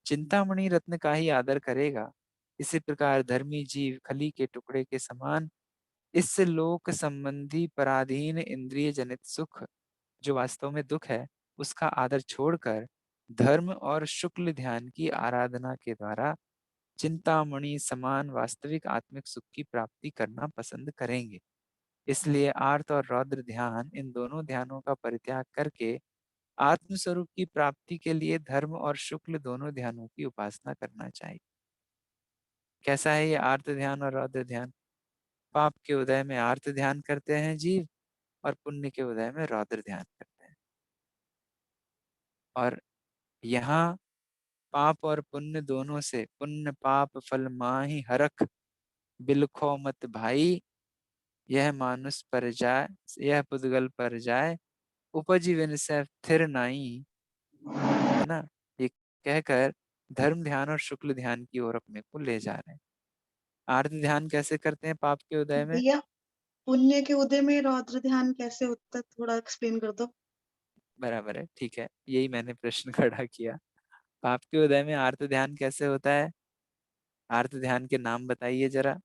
चिंतामणि रत्न का ही आदर करेगा। इसी प्रकार धर्मी जीव खली के टुकड़े के समान इस लोक संबंधी पराधीन इंद्रिय जनित सुख, जो वास्तव में दुख है, उसका आदर छोड़कर धर्म और शुक्ल ध्यान की आराधना के द्वारा चिंतामणि समान वास्तविक आत्मिक सुख की प्राप्ति करना पसंद करेंगे। इसलिए आर्त और रौद्र ध्यान, इन दोनों ध्यानों का परित्याग करके आत्म स्वरूप की प्राप्ति के लिए धर्म और शुक्ल दोनों ध्यानों की उपासना करना चाहिए। कैसा है ये आर्त ध्यान और रौद्र ध्यान? पाप के उदय में आर्त ध्यान करते हैं जीव, और पुण्य के उदय में रौद्र ध्यान करते हैं। और यहाँ पाप और पुण्य दोनों से, पुण्य पाप फल माही हरख, बिलखो मत भाई, यह मानुष पर जाए, यह पुद्गल पर जाए, उपजी विन से थिर नाई, है ना। ये कहकर धर्म ध्यान और शुक्ल ध्यान की ओर अपने को ले जा रहे हैं। आर्त ध्यान कैसे करते हैं पाप के उदय में? भैया पुण्य के उदय में रौद्र ध्यान कैसे होता है, थोड़ा एक्सप्लेन कर दो। बराबर है, ठीक है, यही मैंने प्रश्न खड़ा किया। पाप के उदय में आर्त ध्यान कैसे होता है? आर्त ध्यान के नाम बताइए जरा,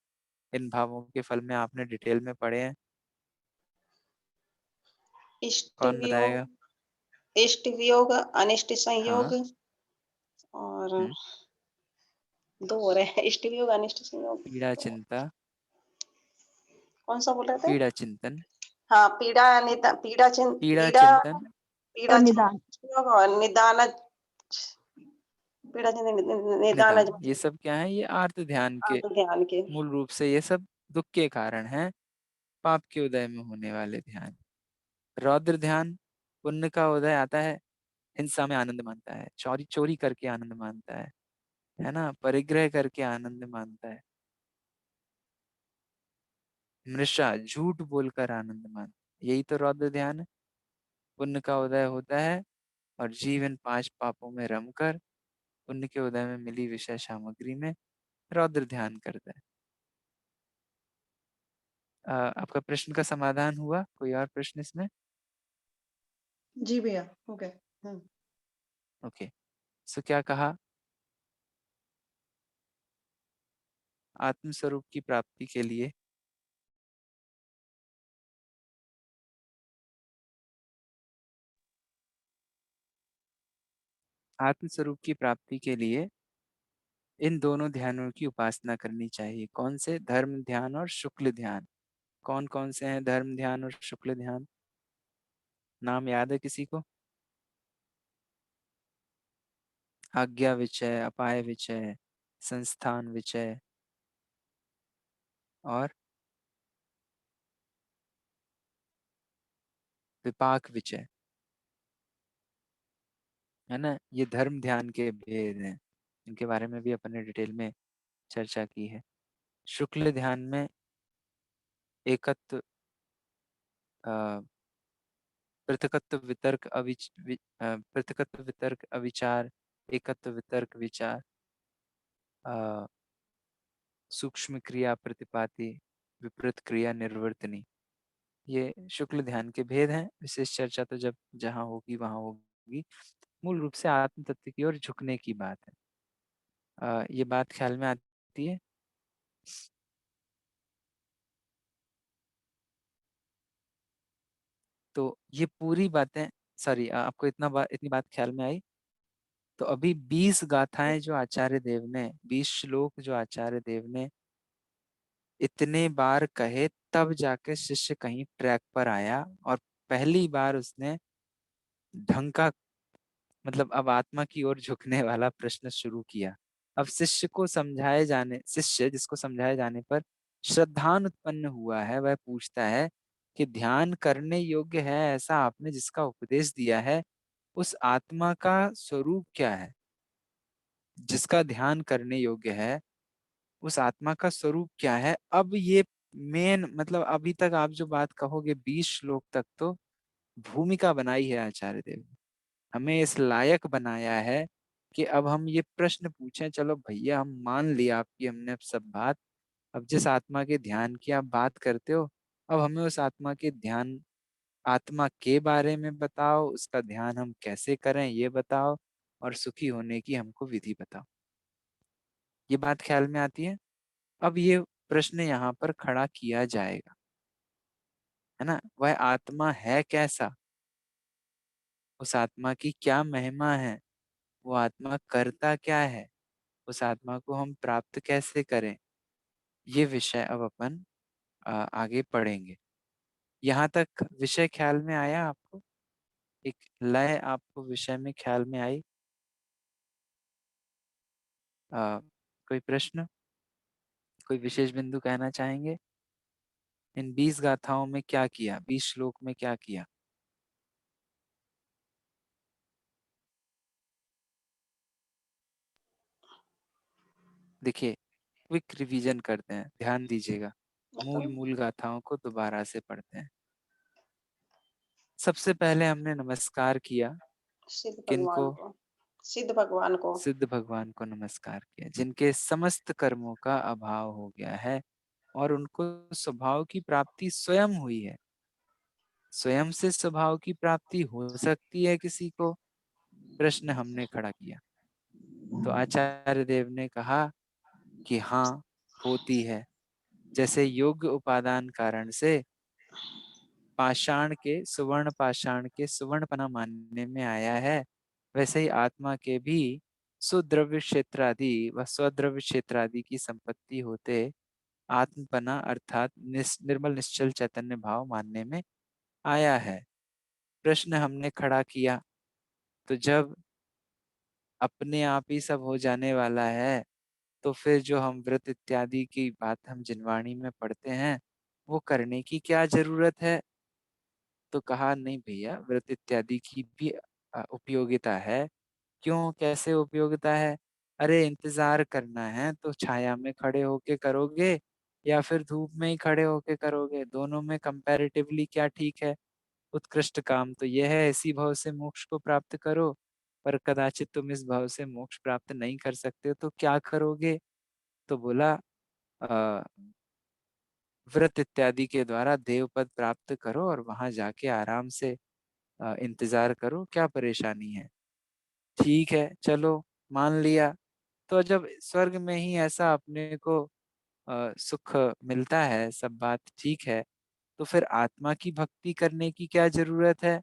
इन भावों के फल में आपने डिटेल में पढ़े हैं, इष्ट कौन वियोग, बताएगा? इष्ट वियोग, अनिष्ट संयोग, हाँ। और दो हो रहे हैं, इष्ट वियोग अनिष्ट संयोग। पीड़ा चिंता, कौन सा बोल रहे थे? पीड़ा चिंतन, हाँ, पीड़ा पीड़ा पीड़ा चिंतन, पीड़ा और निदान। संयोग और निदान, पीड़ा निदान निदान, ये सब क्या है? ये आर्त ध्यान के ध्यान के। मूल रूप से ये सब दुख के कारण है, पाप के उदय में होने वाले ध्यान। रौद्र ध्यान, पुण्य का उदय आता है, हिंसा में आनंद मानता है, चोरी चोरी करके आनंद मानता है ना, परिग्रह करके आनंद मानता है, मृषा झूठ बोलकर आनंद मानता है, यही तो रौद्र ध्यान है। पुण्य का उदय होता है और जीवन 5 पापों में रमकर पुण्य के उदय में मिली विषय सामग्री में रौद्र ध्यान करता है। आपका प्रश्न का समाधान हुआ? कोई और प्रश्न इसमें? जी भैया, हो गया। ओके, सो क्या कहा? आत्म स्वरूप की प्राप्ति के लिए आत्म स्वरूप की प्राप्ति के लिए इन दोनों ध्यानों की उपासना करनी चाहिए। कौन से? धर्म ध्यान और शुक्ल ध्यान। कौन कौन से हैं धर्म ध्यान और शुक्ल ध्यान? नाम याद है किसी को? आज्ञा विचय, अपाय विचय, संस्थान विचय और विपाक विचय, है ना। ये धर्म ध्यान के भेद हैं, इनके बारे में भी अपन ने डिटेल में चर्चा की है। शुक्ल ध्यान में एकत्व, पृथकत्व वितर्क पृथकत्व वितर्क अविचार, एकत्व वितर्क विचार, सूक्ष्म क्रिया प्रतिपाति, विपरीत क्रिया निर्वर्तनी, ये शुक्ल ध्यान के भेद हैं। विशेष चर्चा तो जब जहाँ होगी वहां होगी। मूल रूप से आत्म तत्व की ओर झुकने की बात है। ये बात ख्याल में आती है? तो ये पूरी बातें, सॉरी, आपको इतनी बात ख्याल में आई? तो अभी 20 गाथाएं जो आचार्य देव ने, 20 श्लोक जो आचार्य देव ने इतने बार कहे, तब जाके शिष्य कहीं ट्रैक पर आया और पहली बार उसने ढंग का, मतलब अब आत्मा की ओर झुकने वाला प्रश्न शुरू किया। अब शिष्य जिसको समझाए जाने पर श्रद्धान उत्पन्न हुआ है, वह पूछता है कि ध्यान करने योग्य है ऐसा आपने जिसका उपदेश दिया है, उस आत्मा का स्वरूप क्या है? जिसका ध्यान करने योग्य है उस आत्मा का स्वरूप क्या है? अब ये मेन, मतलब अभी तक आप जो बात कहोगे 20 श्लोक तक तो भूमिका बनाई है आचार्य देव ने, हमें इस लायक बनाया है कि अब हम ये प्रश्न पूछें। चलो भैया, हम मान लिया आपकी हमने अब सब बात। अब जिस आत्मा के ध्यान की आप बात करते हो, अब हमें उस आत्मा के ध्यान, आत्मा के बारे में बताओ, उसका ध्यान हम कैसे करें ये बताओ, और सुखी होने की हमको विधि बताओ। ये बात ख्याल में आती है? अब ये प्रश्न यहाँ पर खड़ा किया जाएगा, है ना? वह आत्मा है कैसा? उस आत्मा की क्या महिमा है? वो आत्मा करता क्या है? उस आत्मा को हम प्राप्त कैसे करें? ये विषय अब अपन आगे पढ़ेंगे। यहाँ तक विषय ख्याल में आया आपको? एक लय आपको विषय में ख्याल में आई? कोई प्रश्न, कोई विशेष बिंदु कहना चाहेंगे? इन 20 गाथाओं में क्या किया, 20 श्लोक में क्या किया? देखिए, क्विक रिवीजन करते हैं, ध्यान दीजिएगा। मूल मूल गाथाओं को दोबारा से पढ़ते हैं। सबसे पहले हमने नमस्कार किया सिद्ध किनको? भगवान को, सिद्ध भगवान को। सिद्ध भगवान को नमस्कार किया, जिनके समस्त कर्मों का अभाव हो गया है और उनको स्वभाव की प्राप्ति स्वयं हुई है। स्वयं से स्वभाव की प्राप्ति हो सकती है किसी को? प्रश्न हमने खड़ा किया तो आचार्य देव ने कहा कि हाँ, होती है। जैसे योग्य उपादान कारण से पाषाण के सुवर्णपना मानने में आया है, वैसे ही आत्मा के भी सुद्रव्य क्षेत्रादि व स्वद्रव्य क्षेत्रादि की संपत्ति होते आत्मपना अर्थात निर्मल निश्चल चैतन्य भाव मानने में आया है। प्रश्न हमने खड़ा किया, तो जब अपने आप ही सब हो जाने वाला है, तो फिर जो हम व्रत इत्यादि की बात हम जिनवाणी में पढ़ते हैं, वो करने की क्या जरूरत है? तो कहा नहीं भैया, व्रत इत्यादि की भी उपयोगिता है। क्यों, कैसे उपयोगिता है? अरे इंतजार करना है तो छाया में खड़े होके करोगे या फिर धूप में ही खड़े होके करोगे? दोनों में कंपैरेटिवली क्या ठीक है? उत्कृष्ट काम तो यह है, इसी भाव से मोक्ष को प्राप्त करो, पर कदाचित तुम इस भाव से मोक्ष प्राप्त नहीं कर सकते तो क्या करोगे? तो बोला व्रत इत्यादि के द्वारा देव पद प्राप्त करो और वहां जाके आराम से इंतजार करो, क्या परेशानी है? ठीक है, चलो मान लिया। तो जब स्वर्ग में ही ऐसा अपने को सुख मिलता है, सब बात ठीक है, तो फिर आत्मा की भक्ति करने की क्या जरूरत है?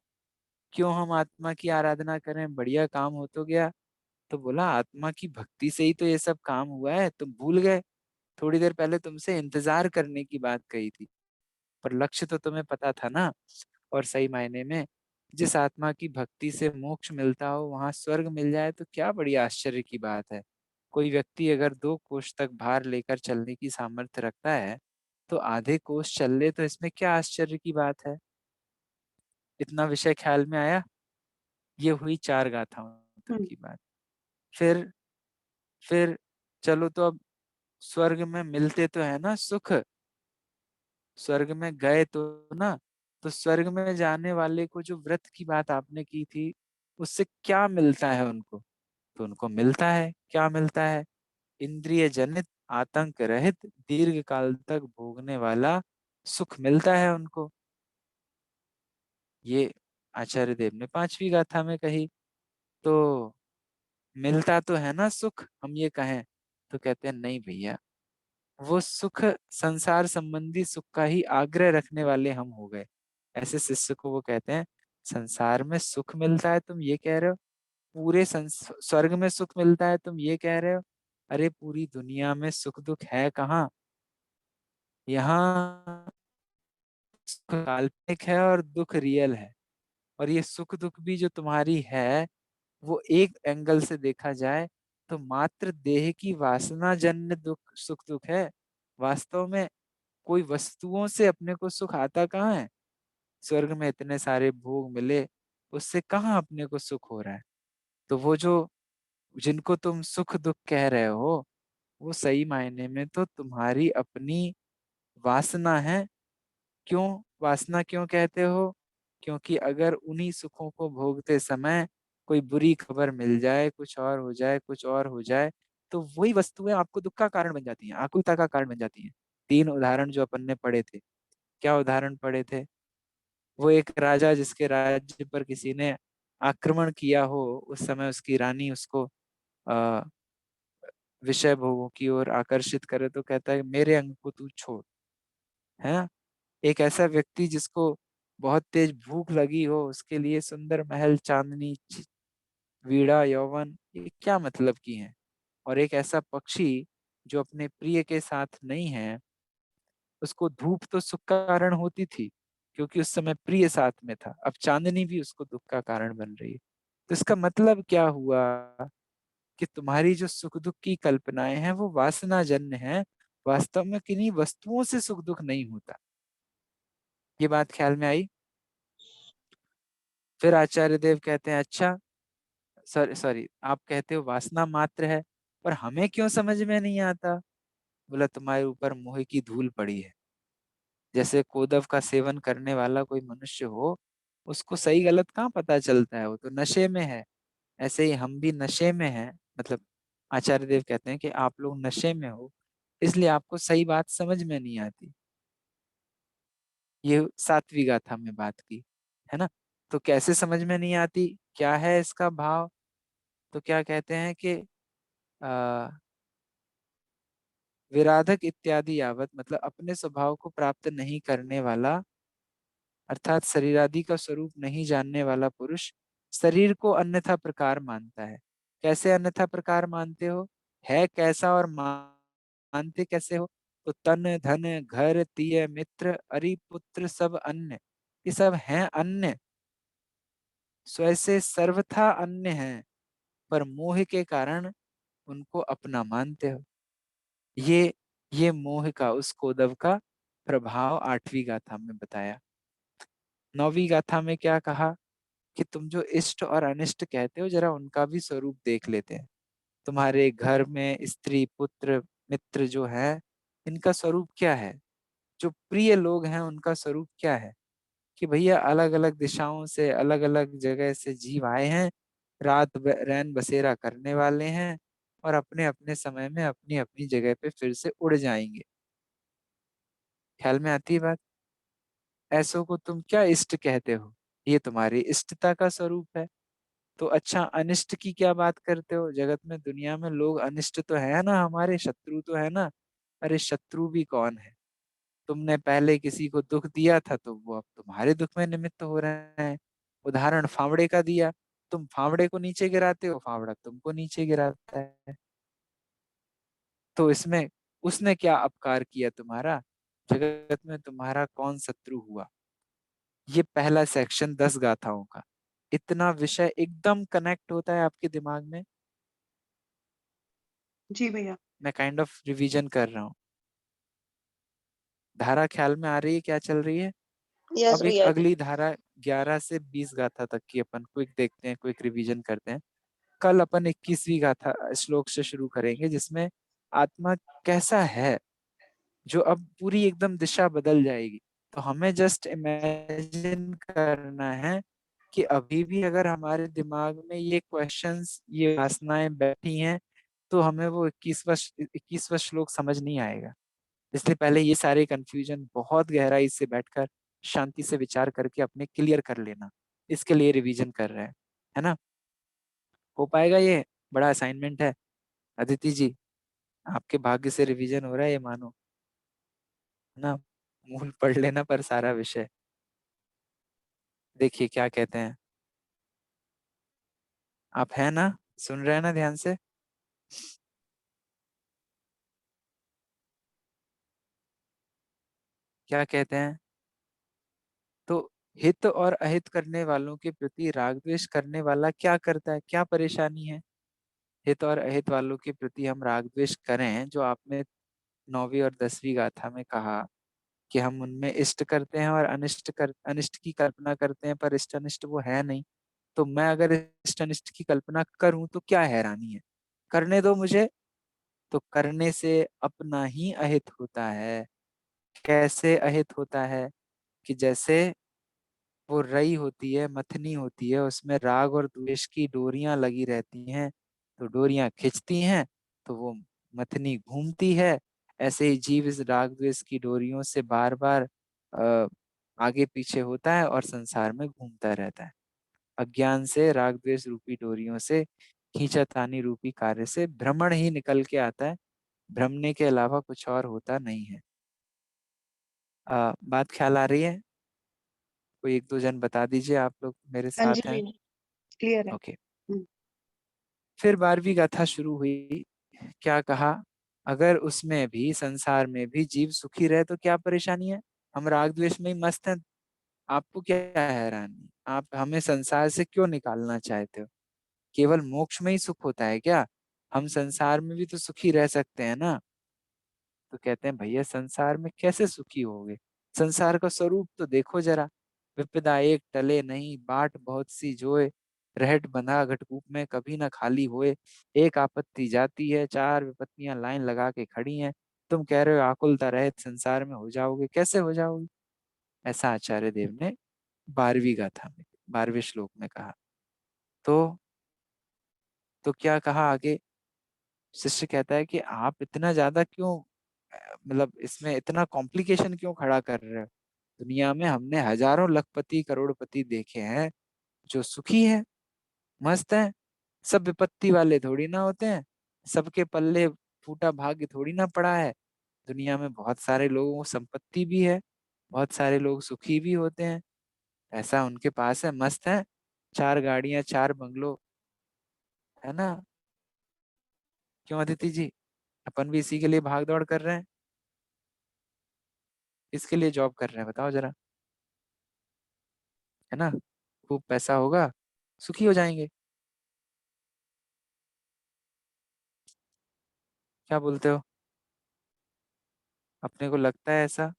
क्यों हम आत्मा की आराधना करें, बढ़िया काम हो तो गया। तो बोला आत्मा की भक्ति से ही तो ये सब काम हुआ है, तुम भूल गए? थोड़ी देर पहले तुमसे इंतजार करने की बात कही थी, पर लक्ष्य तो तुम्हें पता था ना। और सही मायने में जिस आत्मा की भक्ति से मोक्ष मिलता हो वहां स्वर्ग मिल जाए तो क्या बड़ी आश्चर्य की बात है। कोई व्यक्ति अगर 2 कोस तक भार लेकर चलने की सामर्थ्य रखता है तो आधे कोस चल ले, तो इसमें क्या आश्चर्य की बात है? इतना विषय ख्याल में आया? ये हुई 4 गाथाओं तक हम्म। की बात। फिर फिर चलो, तो अब स्वर्ग में मिलते तो है ना सुख, स्वर्ग में गए तो ना, तो स्वर्ग में जाने वाले को जो व्रत की बात आपने की थी, उससे क्या मिलता है उनको? तो उनको मिलता है, क्या मिलता है? इंद्रिय जनित आतंक रहित दीर्घ काल तक भोगने वाला सुख मिलता है उनको। ये आचार्य देव ने 5वीं गाथा में कही। तो मिलता तो है ना सुख, हम ये कहें? तो कहते हैं नहीं भैया, वो सुख संसार संबंधी सुख का ही आग्रह रखने वाले हम हो गए। ऐसे शिष्य को वो कहते हैं संसार में सुख मिलता है, तुम ये कह रहे हो? स्वर्ग में सुख मिलता है, तुम ये कह रहे हो? अरे पूरी दुनिया में सुख दुख है कहाँ? यहाँ सुख काल्पनिक है और दुख रियल है। और ये सुख दुख भी जो तुम्हारी है, वो एक एंगल से देखा जाए तो मात्र देह की वासना जन्य दुख सुख दुख है। वास्तव में कोई वस्तुओं से अपने को सुख आता कहाँ है? स्वर्ग में इतने सारे भोग मिले, उससे कहाँ अपने को सुख हो रहा है? तो वो जो जिनको तुम सुख दुख कह रहे हो, वो सही मायने में तो तुम्हारी अपनी वासना है। क्यों वासना क्यों कहते हो? क्योंकि अगर उन्हीं सुखों को भोगते समय कोई बुरी खबर मिल जाए, कुछ और हो जाए, कुछ और हो जाए, तो वही वस्तुएं आपको दुख का कारण बन जाती हैं, आकुलता का कारण बन जाती हैं। 3 उदाहरण जो अपन ने पढ़े थे, क्या उदाहरण पढ़े थे? वो एक राजा जिसके राज्य पर किसी ने आक्रमण किया हो, उस समय उसकी रानी उसको आ, विषय भोगों की ओर आकर्षित करे तो कहता है मेरे अंग को तू छोड़। है ना? एक ऐसा व्यक्ति जिसको बहुत तेज भूख लगी हो, उसके लिए सुंदर महल, चांदनी, वीणा, यौवन, ये क्या मतलब की हैं? और एक ऐसा पक्षी जो अपने प्रिय के साथ नहीं है, उसको धूप तो सुख का कारण होती थी क्योंकि उस समय प्रिय साथ में था, अब चांदनी भी उसको दुख का कारण बन रही है। तो इसका मतलब क्या हुआ कि तुम्हारी जो सुख दुख की कल्पनाएं हैं वो वासना जन्य है। वास्तव में किन्हीं वस्तुओं से सुख दुख नहीं होता। ये बात ख्याल में आई? फिर आचार्य देव कहते हैं अच्छा, सॉरी सॉरी, आप कहते हो वासना मात्र है, पर हमें क्यों समझ में नहीं आता? बोला तुम्हारे ऊपर मोह की धूल पड़ी है। जैसे कोदव का सेवन करने वाला कोई मनुष्य हो, उसको सही गलत कहाँ पता चलता है, वो तो नशे में है। ऐसे ही हम भी नशे में हैं। मतलब आचार्य देव कहते हैं कि आप लोग नशे में हो, इसलिए आपको सही बात समझ में नहीं आती। ये 7वीं गाथा में बात की है ना? तो कैसे समझ में नहीं आती, क्या है इसका भाव? तो क्या कहते हैं कि आ, विराधक इत्यादि यावत, मतलब अपने स्वभाव को प्राप्त नहीं करने वाला, अर्थात शरीरादि का स्वरूप नहीं जानने वाला पुरुष शरीर को अन्यथा प्रकार मानता है। कैसे अन्यथा प्रकार मानते हो? है कैसा और मानते कैसे हो? तो तन धन घर तीय मित्र अरि पुत्र सब अन्य, ये सब हैं अन्य, स्वयं से सर्वथा अन्य हैं, पर मोह के कारण उनको अपना मानते हो। ये मोह का, उस कोदव का प्रभाव 8वीं गाथा में बताया। 9वीं गाथा में क्या कहा कि तुम जो इष्ट और अनिष्ट कहते हो, जरा उनका भी स्वरूप देख लेते हैं। तुम्हारे घर में स्त्री पुत्र मित्र जो है, इनका स्वरूप क्या है? जो प्रिय लोग हैं उनका स्वरूप क्या है? कि भैया अलग अलग दिशाओं से, अलग अलग जगह से जीव आए हैं, रैन बसेरा करने वाले हैं, और अपने अपने समय में अपनी अपनी जगह पे फिर से उड़ जाएंगे। ख्याल में आती है बात? ऐसों को तुम क्या इष्ट कहते हो? ये तुम्हारी इष्टता का स्वरूप है। तो अच्छा, अनिष्ट की क्या बात करते हो? जगत में, दुनिया में लोग अनिष्ट तो है ना, हमारे शत्रु तो है ना। अरे शत्रु भी कौन है? तुमने पहले किसी को दुख दिया था तो वो अब तुम्हारे दुख में निमित्त हो रहे हैं। उदाहरण फावड़े का दिया, तुम फावड़े को नीचे गिराते हो, फावड़ा तुमको नीचे गिराता है। तो इसमें उसने क्या अपकार किया तुम्हारा? जगत में तुम्हारा कौन शत्रु हुआ? ये पहला सेक्शन 10 गाथाओं का। इतना विषय एकदम कनेक्ट होता है आपके दिमाग में। जी भैया। मैं काइंड ऑफ रिवीजन कर रहा हूँ। धारा ख्याल में आ रही है क्या चल रही है? यस अब एक भैया। अगली धारा 11 से 20 गाथा तक की अपन क्विक देखते हैं, क्विक रिवीजन करते हैं। कल अपन 21वीं गाथा श्लोक से शुरू करेंगे, जिसमें आत्मा कैसा है, जो अब पूरी एकदम दिशा बदल जाएगी। तो हमें जस्ट इमेजिन करना है कि अभी भी अगर हमारे दिमाग में ये क्वेश्चंस, ये वासनाएं बैठी हैं, तो हमें वो 21वां श्लोक समझ नहीं आएगा। इसलिए पहले ये सारे कंफ्यूजन बहुत गहराई से बैठकर शांति से विचार करके अपने क्लियर कर लेना। इसके लिए रिवीजन कर रहे हैं, है ना? हो पाएगा ये? बड़ा असाइनमेंट है अदिति जी, आपके भाग्य से रिवीजन हो रहा है ये, मानो, है ना? मूल पढ़ लेना पर सारा विषय। देखिए क्या कहते हैं, आप है ना? सुन रहे हैं ना ध्यान से? क्या कहते हैं? हित और अहित करने वालों के प्रति राग द्वेष करने वाला क्या करता है, क्या परेशानी है? हित और अहित वालों के प्रति हम राग द्वेष करें, जो आपने 9वीं और 10वीं गाथा में कहा कि हम उनमें इष्ट करते हैं और अनिष्ट की कल्पना करते हैं, पर इष्ट अनिष्ट वो है नहीं। तो मैं अगर इष्ट अनिष्ट की कल्पना करूं तो क्या हैरानी है, करने दो मुझे। तो करने से अपना ही अहित होता है। कैसे अहित होता है? कि जैसे वो रई होती है, मथनी होती है, उसमें राग और द्वेष की डोरियां लगी रहती हैं, तो डोरियां खिंचती हैं तो वो मथनी घूमती है। ऐसे ही जीव इस राग द्वेष की डोरियों से बार बार आगे पीछे होता है और संसार में घूमता रहता है। अज्ञान से राग द्वेष रूपी डोरियों से खींचातानी रूपी कार्य से भ्रमण ही निकल के आता है। भ्रमने के अलावा कुछ और होता नहीं है। बात ख्याल आ रही है? कोई एक दो जन बता दीजिए, आप लोग मेरे हाँ जी साथ हैं? भैया, क्लियर है। ओके। हम्म, फिर 12वीं गाथा शुरू हुई। क्या कहा? अगर उसमें भी, संसार में भी जीव सुखी रहे तो क्या परेशानी है? हम राग द्वेष में ही मस्त हैं, आपको क्या हैरानी? आप हमें संसार से क्यों निकालना चाहते हो? केवल मोक्ष में ही सुख होता है क्या? हम संसार में भी तो सुखी रह सकते हैं ना। तो कहते हैं भैया संसार में कैसे सुखी होगे? संसार का स्वरूप तो देखो जरा। विपदा एक टले नहीं, बाट बहुत सी जोए, रहट बंधा घटकूप में कभी ना खाली होए। एक आपत्ति जाती है, चार विपत्तियां लाइन लगा के खड़ी हैं। तुम कह रहे हो आकुलता रहित संसार में हो जाओगे, कैसे हो जाओगे? ऐसा आचार्य देव ने 12वीं गाथा में, 12वें श्लोक में कहा। तो क्या कहा आगे? शिष्य कहता है कि आप इतना ज्यादा क्यों, मतलब इसमें इतना कॉम्प्लिकेशन क्यों खड़ा कर रहे हो? दुनिया में हमने हजारों लखपति करोड़पति देखे हैं जो सुखी है, मस्त है। सब विपत्ति वाले थोड़ी ना होते हैं, सबके पल्ले फूटा भाग्य थोड़ी ना पड़ा है। दुनिया में बहुत सारे लोगों को संपत्ति भी है, बहुत सारे लोग सुखी भी होते हैं। ऐसा उनके पास है, मस्त है, चार गाड़ियां, चार बंगलो, है ना? क्यों अदिति जी? अपन भी इसी के लिए भाग दौड़ कर रहे हैं, इसके लिए जॉब कर रहे हैं, बताओ जरा, है ना? खूब पैसा होगा, सुखी हो जाएंगे। क्या बोलते हो? अपने को लगता है ऐसा?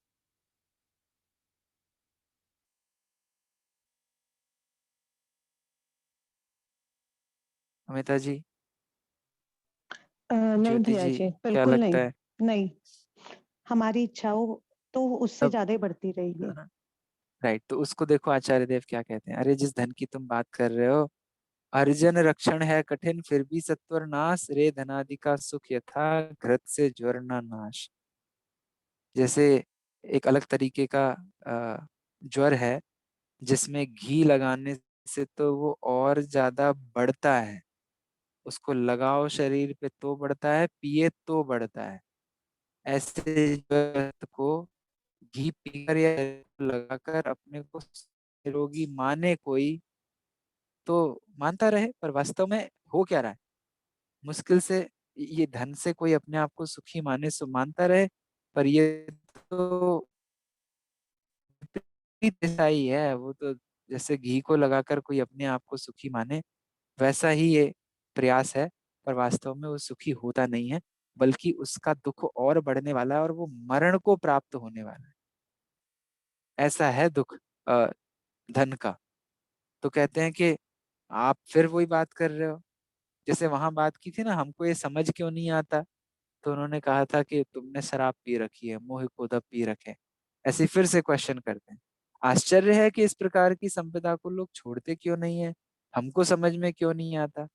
अमिता जी, नहीं ज्योति भैया जी, जी, क्या बिल्कुल लगता नहीं। है? नहीं, हमारी इच्छाओं तो उससे तब, ज्यादा ही बढ़ती है रहेगी। ना? राइट, तो उसको देखो आचार्य देव क्या कहते हैं। अरे जिस धन की तुम बात कर रहे हो, अर्जन रक्षण है कठिन फिर भी सत्वर नाश, रे धनादि का सुख यथा घृत से ज्वर न नाश। जैसे एक अलग तरीके का ज्वर है, जिसमें घी लगाने से तो वो और ज्यादा बढ़ता है। उसको लगाओ शरीर पे तो बढ़ता है, पिए तो बढ़ता है। ऐसे ज्वर को घी पीकर या लगाकर अपने को निरोगी माने कोई, तो मानता रहे, पर वास्तव में हो क्या रहा है? मुश्किल से, ये धन से कोई अपने आप को सुखी माने सो मानता रहे, पर ये तो विपरीत ऐसा ही है। वो तो जैसे घी को लगाकर कोई अपने आप को सुखी माने, वैसा ही ये प्रयास है, पर वास्तव में वो सुखी होता नहीं है, बल्कि उसका दुख और बढ़ने वाला है और वो मरण को प्राप्त होने वाला है। ऐसा है दुख धन का। तो कहते हैं कि आप फिर वही बात कर रहे हो, जैसे वहां बात की थी ना, हमको ये समझ क्यों नहीं आता। तो उन्होंने कहा था कि तुमने शराब पी रखी है, मोह को दब पी रखे। ऐसे फिर से क्वेश्चन करते हैं। आश्चर्य है कि इस प्रकार की संपदा को लोग छोड़ते क्यों नहीं है, हमको समझ में क्यों नहीं आता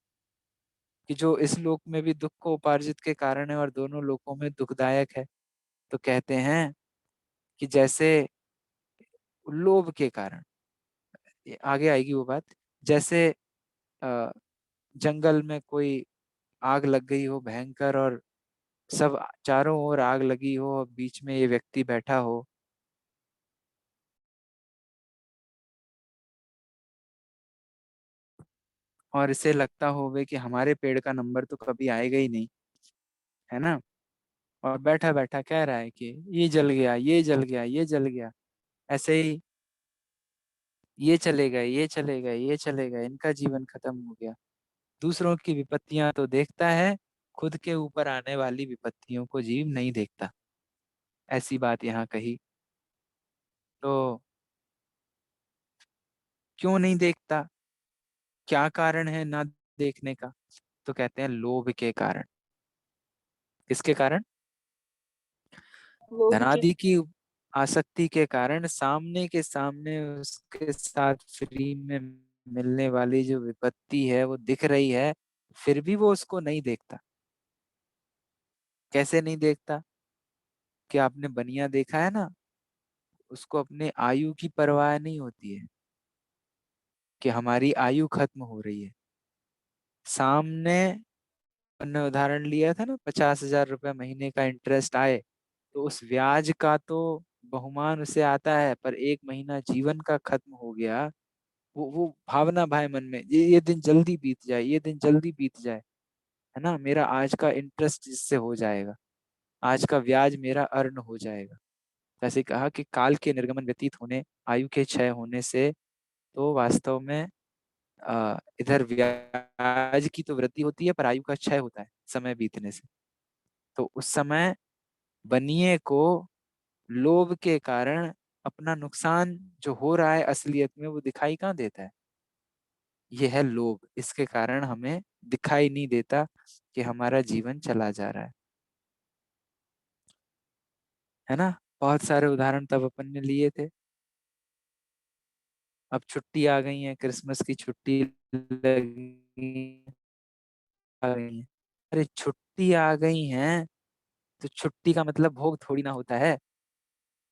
कि जो इस लोक में भी दुख को उपार्जित के कारण है और दोनों लोकों में दुखदायक है। तो कहते हैं कि जैसे लोभ के कारण, ये आगे आएगी वो बात, जैसे अ, जंगल में कोई आग लग गई हो भयंकर, और सब चारों ओर आग लगी हो और बीच में ये व्यक्ति बैठा हो, और इसे लगता होवे कि हमारे पेड़ का नंबर तो कभी आएगा ही नहीं, है ना? और बैठा बैठा कह रहा है कि ये जल गया, ये जल गया, ये जल गया। ऐसे ही ये चले गए, ये चले गए, ये चले गए, इनका जीवन खत्म हो गया। दूसरों की विपत्तियां तो देखता है, खुद के ऊपर आने वाली विपत्तियों को जीव नहीं देखता। ऐसी बात यहाँ कही। तो क्यों नहीं देखता, क्या कारण है ना देखने का? तो कहते हैं लोभ के कारण। किसके कारण? लोभ के धनादि की आसक्ति के कारण। सामने के सामने उसके साथ फ्री में मिलने वाली जो विपत्ति है वो दिख रही है, फिर भी वो उसको नहीं देखता। कैसे नहीं देखता? कि आपने बनिया देखा है ना, उसको अपने आयु की परवाह नहीं होती है कि हमारी आयु खत्म हो रही है। सामने हमने उदाहरण लिया था ना, 50,000 रुपये महीने का इंटरेस्ट आए, तो उस ब्याज का तो बहुमान उसे आता है, पर एक महीना जीवन का खत्म हो गया। वो भावना भाई मन में, ये दिन जल्दी बीत जाए, ये दिन जल्दी बीत जाए, है ना, मेरा आज का इंटरेस्ट इससे हो जाएगा, आज का ब्याज मेरा अर्न हो जाएगा। जैसे कहा कि काल के निर्गमन व्यतीत होने, आयु के क्षय होने से तो वास्तव में इधर ब्याज की तो वृद्धि होती है, पर आयु का क्षय होता है समय बीतने से। तो उस समय बनिए को लोभ के कारण अपना नुकसान जो हो रहा है असलियत में वो दिखाई कहाँ देता है? ये है लोभ। इसके कारण हमें दिखाई नहीं देता कि हमारा जीवन चला जा रहा है ना। बहुत सारे उदाहरण तब अपन ने लिए थे। अब छुट्टी आ गई है, क्रिसमस की छुट्टी लगी आ गई है। अरे छुट्टी आ गई है तो छुट्टी का मतलब भोग थोड़ी ना होता है।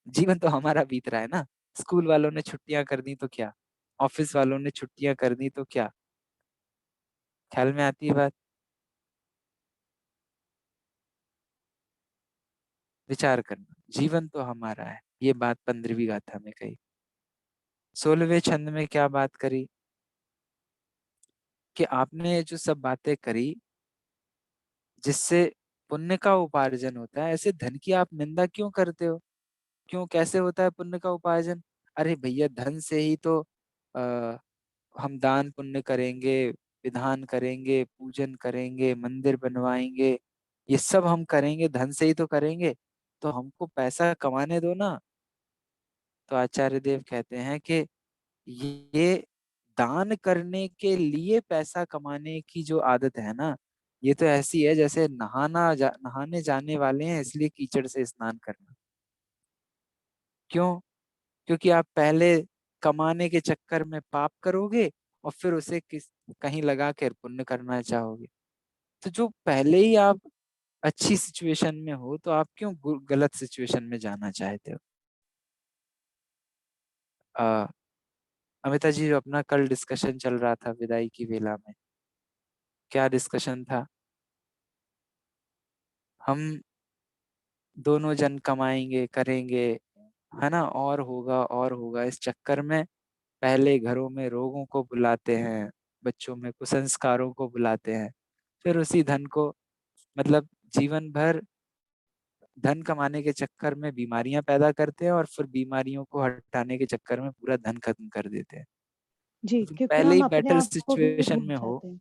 जीवन तो हमारा बीत रहा है ना। स्कूल वालों ने छुट्टियां कर दी तो क्या, ऑफिस वालों ने छुट्टियां कर दी तो क्या। ख्याल में आती है बात? विचार करना, जीवन तो हमारा है। ये बात 15वीं गाथा में कही। 16वें छंद में क्या बात करी कि आपने ये जो सब बातें करी जिससे पुण्य का उपार्जन होता है, ऐसे धन की आप निंदा क्यों करते हो? क्यों, कैसे होता है पुण्य का उपार्जन? अरे भैया, धन से ही तो आ, हम दान पुण्य करेंगे, विधान करेंगे, पूजन करेंगे, मंदिर बनवाएंगे, ये सब हम करेंगे, धन से ही तो करेंगे। तो हमको पैसा कमाने दो ना। तो आचार्य देव कहते हैं कि ये दान करने के लिए पैसा कमाने की जो आदत है ना, ये तो ऐसी है जैसे नहाने जाने वाले हैं इसलिए कीचड़ से स्नान करना। क्यों? क्योंकि आप पहले कमाने के चक्कर में पाप करोगे और फिर उसे कहीं लगा कर पुण्य करना चाहोगे। तो जो पहले ही आप अच्छी सिचुएशन में हो तो आप क्यों गलत सिचुएशन में जाना चाहते हो? आ, अमिता जी, जो अपना कल डिस्कशन चल रहा था विदाई की वेला में, क्या डिस्कशन था? हम दोनों जन कमाएंगे, करेंगे, है ना, और होगा, इस चक्कर में पहले घरों में रोगों को बुलाते हैं, बच्चों में कुसंस्कारों को बुलाते हैं, फिर उसी धन को, मतलब जीवन भर धन कमाने के चक्कर में बीमारियां पैदा करते हैं और फिर बीमारियों को हटाने के चक्कर में पूरा धन खत्म कर देते हैं। जी, तो तुम क्योंकि पहले हम ही अपने बेटर आप को भी सिचुएशन भूल में हो। जाते हैं।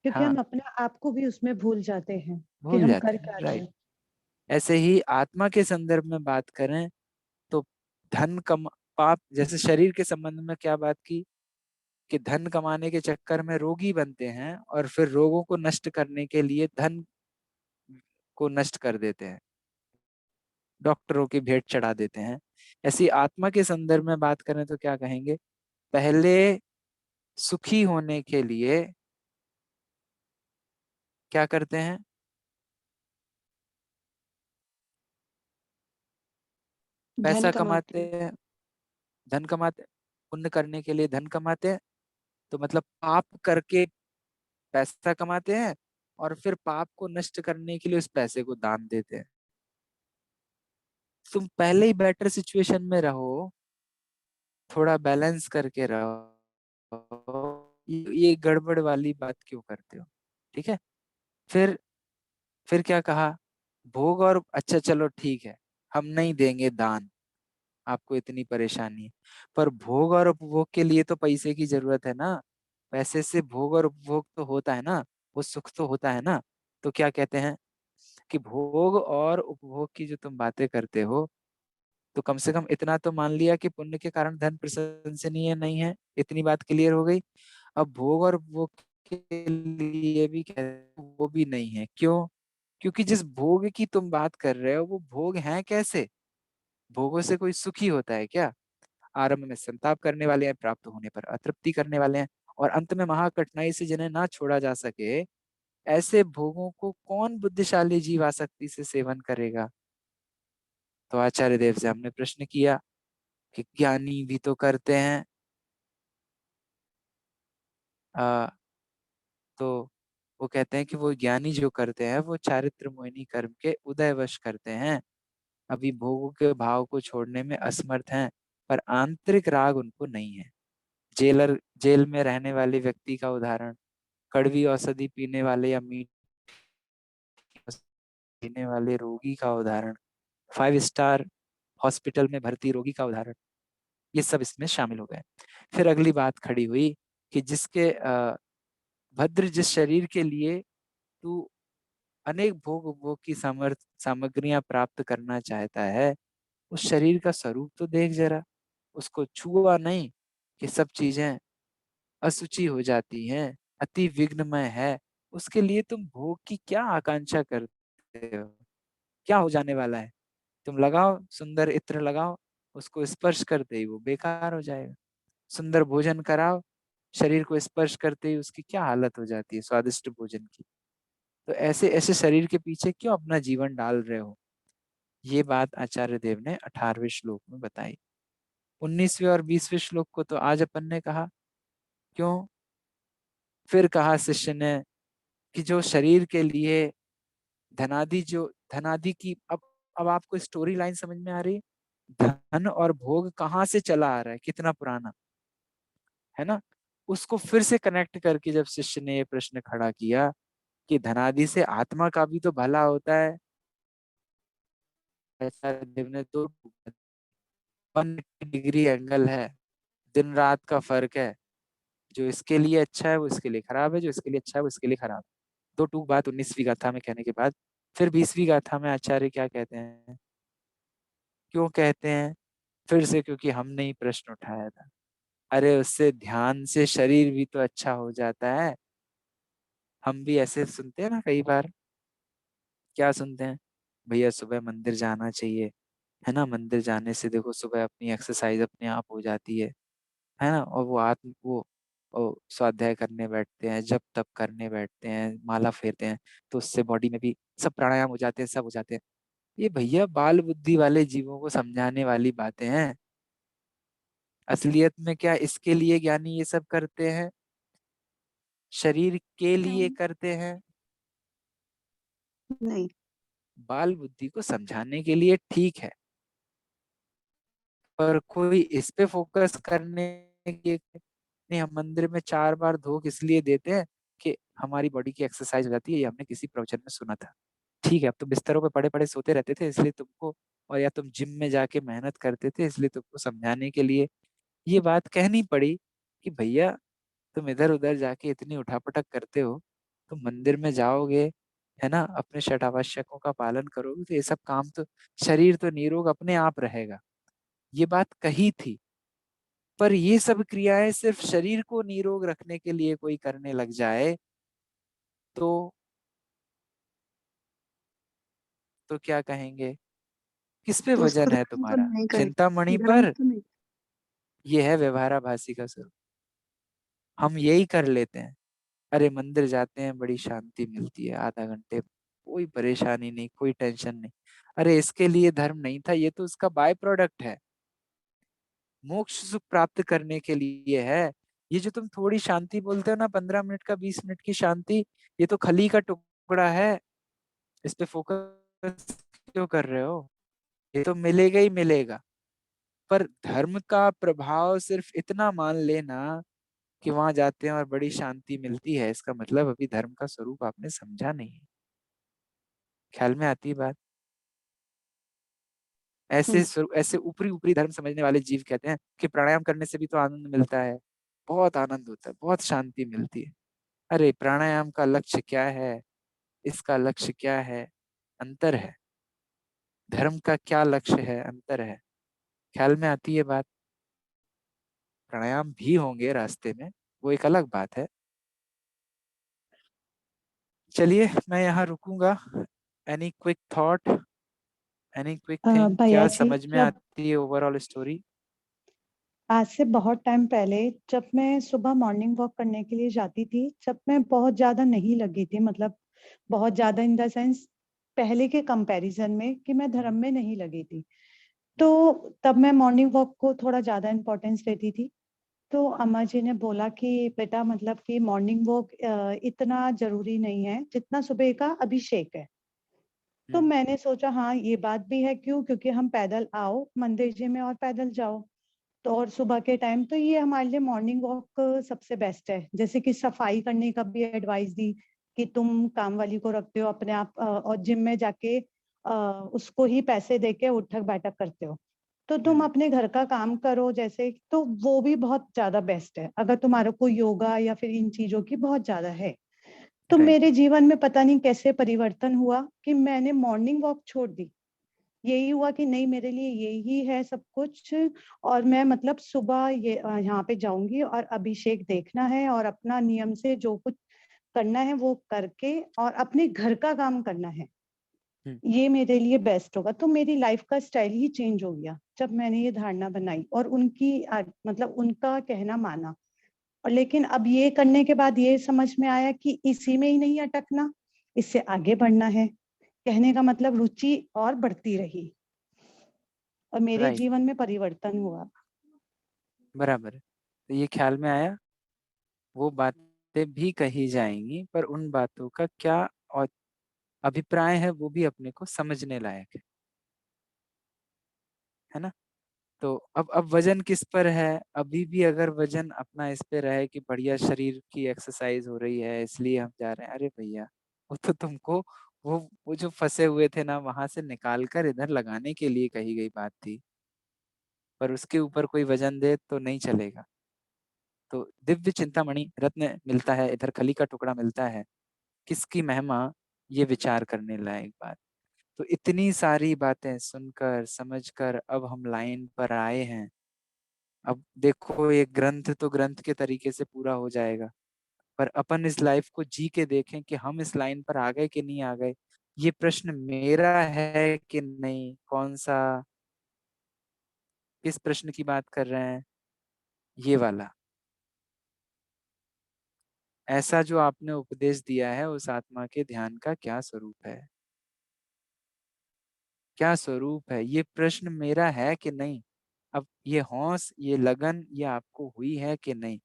क्योंकि हाँ, हम अपने आप को भी उसमें भूल जाते हैं कि भूल हम जाते कर हैं, क्या रहे राइट। हैं। ऐसे ही आत्मा के संदर्भ में बात करें तो धन कम पाप, जैसे शरीर के संबंध में क्या बात की कि धन कमाने के चक्कर में रोगी बनते हैं और फिर रोगों को नष्ट करने के लिए धन को नष्ट कर देते हैं, डॉक्टरों की भेंट चढ़ा देते हैं। ऐसी आत्मा के संदर्भ में बात करें तो क्या कहेंगे? पहले सुखी होने के लिए क्या करते हैं? धन पैसा कमाते कमाते हैं। हैं, धन कमाते, पुण्य करने के लिए धन कमाते हैं, तो मतलब पाप करके पैसा कमाते हैं और फिर पाप को नष्ट करने के लिए उस पैसे को दान देते हैं। तुम पहले ही बेटर सिचुएशन में रहो, थोड़ा बैलेंस करके रहो, ये गड़बड़ वाली बात क्यों करते हो? ठीक है। फिर क्या कहा? भोग और, अच्छा चलो ठीक है, हम नहीं देंगे दान, आपको इतनी परेशानी है। पर भोग और उपभोग के लिए तो पैसे की जरूरत है ना, पैसे से भोग और उपभोग तो होता है ना, वो सुख तो होता है ना। तो क्या कहते हैं कि भोग और उपभोग की जो तुम बातें करते हो, तो कम से कम इतना तो मान लिया कि पुण्य के कारण धन प्रशंसनीय नहीं है, इतनी बात क्लियर हो गई। अब भोग और उपभोग के लिए भी वो भी नहीं है। क्यों? क्योंकि जिस भोग की तुम बात कर रहे हो वो भोग है कैसे? भोगों से कोई सुखी होता है क्या? आरंभ में संताप करने वाले हैं, प्राप्त होने पर अतृप्ति करने वाले हैं, और अंत में महा कठिनाई से जिन्हें ना छोड़ा जा सके, ऐसे भोगों को कौन बुद्धिशाली जीव आसक्ति से सेवन करेगा? तो आचार्य देव से हमने प्रश्न किया कि ज्ञानी भी तो करते हैं। आ, तो वो कहते हैं कि वो ज्ञानी जो करते हैं वो चारित्र मोहिनी कर्म के उदयवश करते हैं, अभी भोगों के भाव को छोड़ने में असमर्थ हैं, पर आंतरिक राग उनको नहीं है। जेल में रहने वाले व्यक्ति का उदाहरण, कड़वी औषधि पीने वाले या मीठ पीने वाले रोगी का उदाहरण, 5 स्टार हॉस्पिटल में भर्ती रोगी का उदाहरण, ये सब इसमें शामिल हो गए। फिर अगली बात खड़ी हुई कि जिसके भद्र, जिस शरीर के लिए तू अनेक भोग उपभोग की सामग्रियां प्राप्त करना चाहता है, उस शरीर का स्वरूप तो देख जरा, उसको छुआ नहीं कि सब चीजें असुचि हो जाती हैं, अति विघ्नमय है। उसके लिए तुम भोग की क्या आकांक्षा करते हो? क्या हो जाने वाला है? तुम लगाओ सुंदर इत्र लगाओ, उसको स्पर्श करते ही वो बेकार हो जाएगा। सुंदर भोजन कराओ, शरीर को स्पर्श करते ही उसकी क्या हालत हो जाती है स्वादिष्ट भोजन की। तो ऐसे ऐसे शरीर के पीछे क्यों अपना जीवन डाल रहे हो? ये बात आचार्य देव ने 18वें श्लोक में बताई। 19वें और 20वें श्लोक को तो आज अपन ने कहा। क्यों? फिर कहा शिष्य ने कि जो शरीर के लिए धनादि की, अब आपको स्टोरी लाइन समझ में आ रही है? धन और भोग कहाँ से चला आ रहा है, कितना पुराना है ना। उसको फिर से कनेक्ट करके जब शिष्य ने ये प्रश्न खड़ा किया कि धनादि से आत्मा का भी तो भला होता है, आचार्य देव ने तो 180 डिग्री एंगल है, दिन रात का फर्क है। जो इसके लिए अच्छा है वो इसके लिए खराब है, जो इसके लिए अच्छा है वो इसके लिए खराब है। दो टूक बात 19वीं गाथा में कहने के बाद फिर 20वीं गाथा में आचार्य क्या कहते हैं? क्यों कहते हैं फिर से? क्योंकि हमने ही प्रश्न उठाया था। अरे उससे ध्यान से शरीर भी तो अच्छा हो जाता है। हम भी ऐसे सुनते हैं ना कई बार। क्या सुनते हैं? भैया सुबह मंदिर जाना चाहिए, है ना, मंदिर जाने से देखो सुबह अपनी एक्सरसाइज अपने आप हो जाती है ना। और वो स्वाध्याय करने बैठते हैं, जप तप करने बैठते हैं, माला फेरते हैं, तो उससे बॉडी में भी सब प्राणायाम हो जाते हैं, सब हो जाते हैं। ये भैया बाल बुद्धि वाले जीवों को समझाने वाली बातें हैं। असलियत में क्या इसके लिए ज्ञानी ये सब करते हैं? शरीर के लिए नहीं करते हैं? नहीं बाल बुद्धि को समझाने के लिए ठीक है, पर कोई इस पे फोकस करने के नहीं, हम मंदिर में 4 बार धोख इसलिए देते हैं कि हमारी बॉडी की एक्सरसाइज हो जाती है, ये हमने किसी प्रवचन में सुना था। ठीक है, अब तुम बिस्तरों पे पड़े पड़े सोते रहते थे इसलिए तुमको, और या तुम जिम में जाके मेहनत करते थे इसलिए तुमको समझाने के लिए ये बात कहनी पड़ी कि भैया तुम इधर उधर जाके इतनी उठापटक करते हो, तुम मंदिर में जाओगे, है ना, अपने षट आवश्यकों का पालन करोगे, तो ये सब काम तो, शरीर तो निरोग अपने आप रहेगा। ये बात कही थी। पर ये सब क्रियाएं सिर्फ शरीर को निरोग रखने के लिए कोई करने लग जाए तो क्या कहेंगे? किस पे तो उस वजन पर है तो तुम्हारा? नहीं चिंतामणि करेंगे, धर्म पर? तो नहीं। ये है व्यवहाराभासी का स्वरूप। हम यही कर लेते हैं। अरे मंदिर जाते हैं, बड़ी शांति मिलती है, आधा घंटे कोई परेशानी नहीं, कोई टेंशन नहीं। अरे इसके लिए धर्म नहीं था, ये तो उसका बाय प्रोडक्ट है, मोक्ष सुख प्राप्त करने के लिए है। ये जो तुम थोड़ी शांति बोलते हो ना, 15 मिनट का 20 मिनट की शांति, ये तो खली का टुकड़ा है। इस पे फोकस क्यों कर रहे हो? ये तो मिलेगा ही मिलेगा। पर धर्म का प्रभाव सिर्फ इतना मान लेना कि वहां जाते हैं और बड़ी शांति मिलती है, इसका मतलब अभी धर्म का स्वरूप आपने समझा नहीं है। ख्याल में आती है बात? ऐसे ऊपरी ऊपरी धर्म समझने वाले जीव कहते हैं कि प्राणायाम करने से भी तो आनंद मिलता है, बहुत आनंद होता है, बहुत शांति मिलती है। अरे प्राणायाम का लक्ष्य क्या है, इसका लक्ष्य क्या है, अंतर है। धर्म का क्या लक्ष्य है, अंतर है। ख्याल में आती है बात। प्राणायाम भी होंगे रास्ते में, वो एक अलग बात है। चलिए मैं यहाँ रुकूंगा। Any quick thought, any quick thing, भैया क्या जी, समझ में जब आती है ओवरऑल स्टोरी? आज से बहुत टाइम पहले जब मैं सुबह मॉर्निंग वॉक करने के लिए जाती थी, जब मैं बहुत ज्यादा नहीं लगी थी, मतलब बहुत ज्यादा इन द सेंस पहले के कंपैरिजन में कि मैं धर्म में नहीं लगी थी, तो तब मैं मॉर्निंग वॉक को थोड़ा ज्यादा इम्पोर्टेंस देती थी। तो अम्मा जी ने बोला कि बेटा मतलब कि मॉर्निंग वॉक इतना जरूरी नहीं है जितना सुबह का अभिषेक है। तो मैंने सोचा हाँ ये बात भी है, क्यों, क्योंकि हम पैदल आओ मंदिर जी में और पैदल जाओ, तो और सुबह के टाइम तो ये हमारे लिए मॉर्निंग वॉक सबसे बेस्ट है। जैसे कि सफाई करने का भी एडवाइस दी कि तुम काम वाली को रखते हो अपने आप, और जिम में जाके उसको ही पैसे देके उठक बैठक करते हो, तो तुम अपने घर का काम करो जैसे, तो वो भी बहुत ज्यादा बेस्ट है अगर तुम्हारे को योगा या फिर इन चीजों की बहुत ज्यादा है। तो राइट। मेरे जीवन में पता नहीं कैसे परिवर्तन हुआ कि मैंने मॉर्निंग वॉक छोड़ दी। यही हुआ कि नहीं मेरे लिए यही है सब कुछ, और मैं मतलब सुबह ये यहाँ पे जाऊंगी और अभिषेक देखना है और अपना नियम से जो कुछ करना है वो करके और अपने घर का काम करना है, ये मेरे लिए बेस्ट होगा। तो मेरी लाइफ का स्टाइल ही चेंज हो गया जब मैंने ये धारणा बनाई और उनकी मतलब उनका कहना माना। और लेकिन अब ये करने के बाद ये समझ में आया कि इसी में ही नहीं अटकना, इससे आगे बढ़ना है। कहने का मतलब रुचि और बढ़ती रही और मेरे राइट, जीवन में परिवर्तन हुआ। बराबर है। तो ये ख्याल में आया, वो बातें भी कही जाएंगी पर उन बातों का क्या और अभिप्राय है वो भी अपने को समझने लायक है ना। तो अब वजन किस पर है? अभी भी अगर वजन अपना इस पे रहे कि बढ़िया शरीर की एक्सरसाइज हो रही है इसलिए हम जा रहे हैं, अरे भैया वो तो तुमको वो जो फंसे हुए थे ना वहां से निकाल कर इधर लगाने के लिए कही गई बात थी, पर उसके ऊपर कोई वजन दे तो नहीं चलेगा। तो दिव्य चिंतामणि रत्न मिलता है, इधर खली का टुकड़ा मिलता है, किसकी महिमा, ये विचार करने लायक बात। तो इतनी सारी बातें सुनकर समझकर अब हम लाइन पर आए हैं। अब देखो ये ग्रंथ तो ग्रंथ के तरीके से पूरा हो जाएगा, पर अपन इस लाइफ को जी के देखें कि हम इस लाइन पर आ गए कि नहीं आ गए। ये प्रश्न मेरा है कि नहीं, कौन सा, किस प्रश्न की बात कर रहे हैं, ये वाला। ऐसा जो आपने उपदेश दिया है उस आत्मा के ध्यान का क्या स्वरूप है, क्या स्वरूप है, ये प्रश्न मेरा है कि नहीं। अब ये हौस, ये लगन, ये आपको हुई है कि नहीं।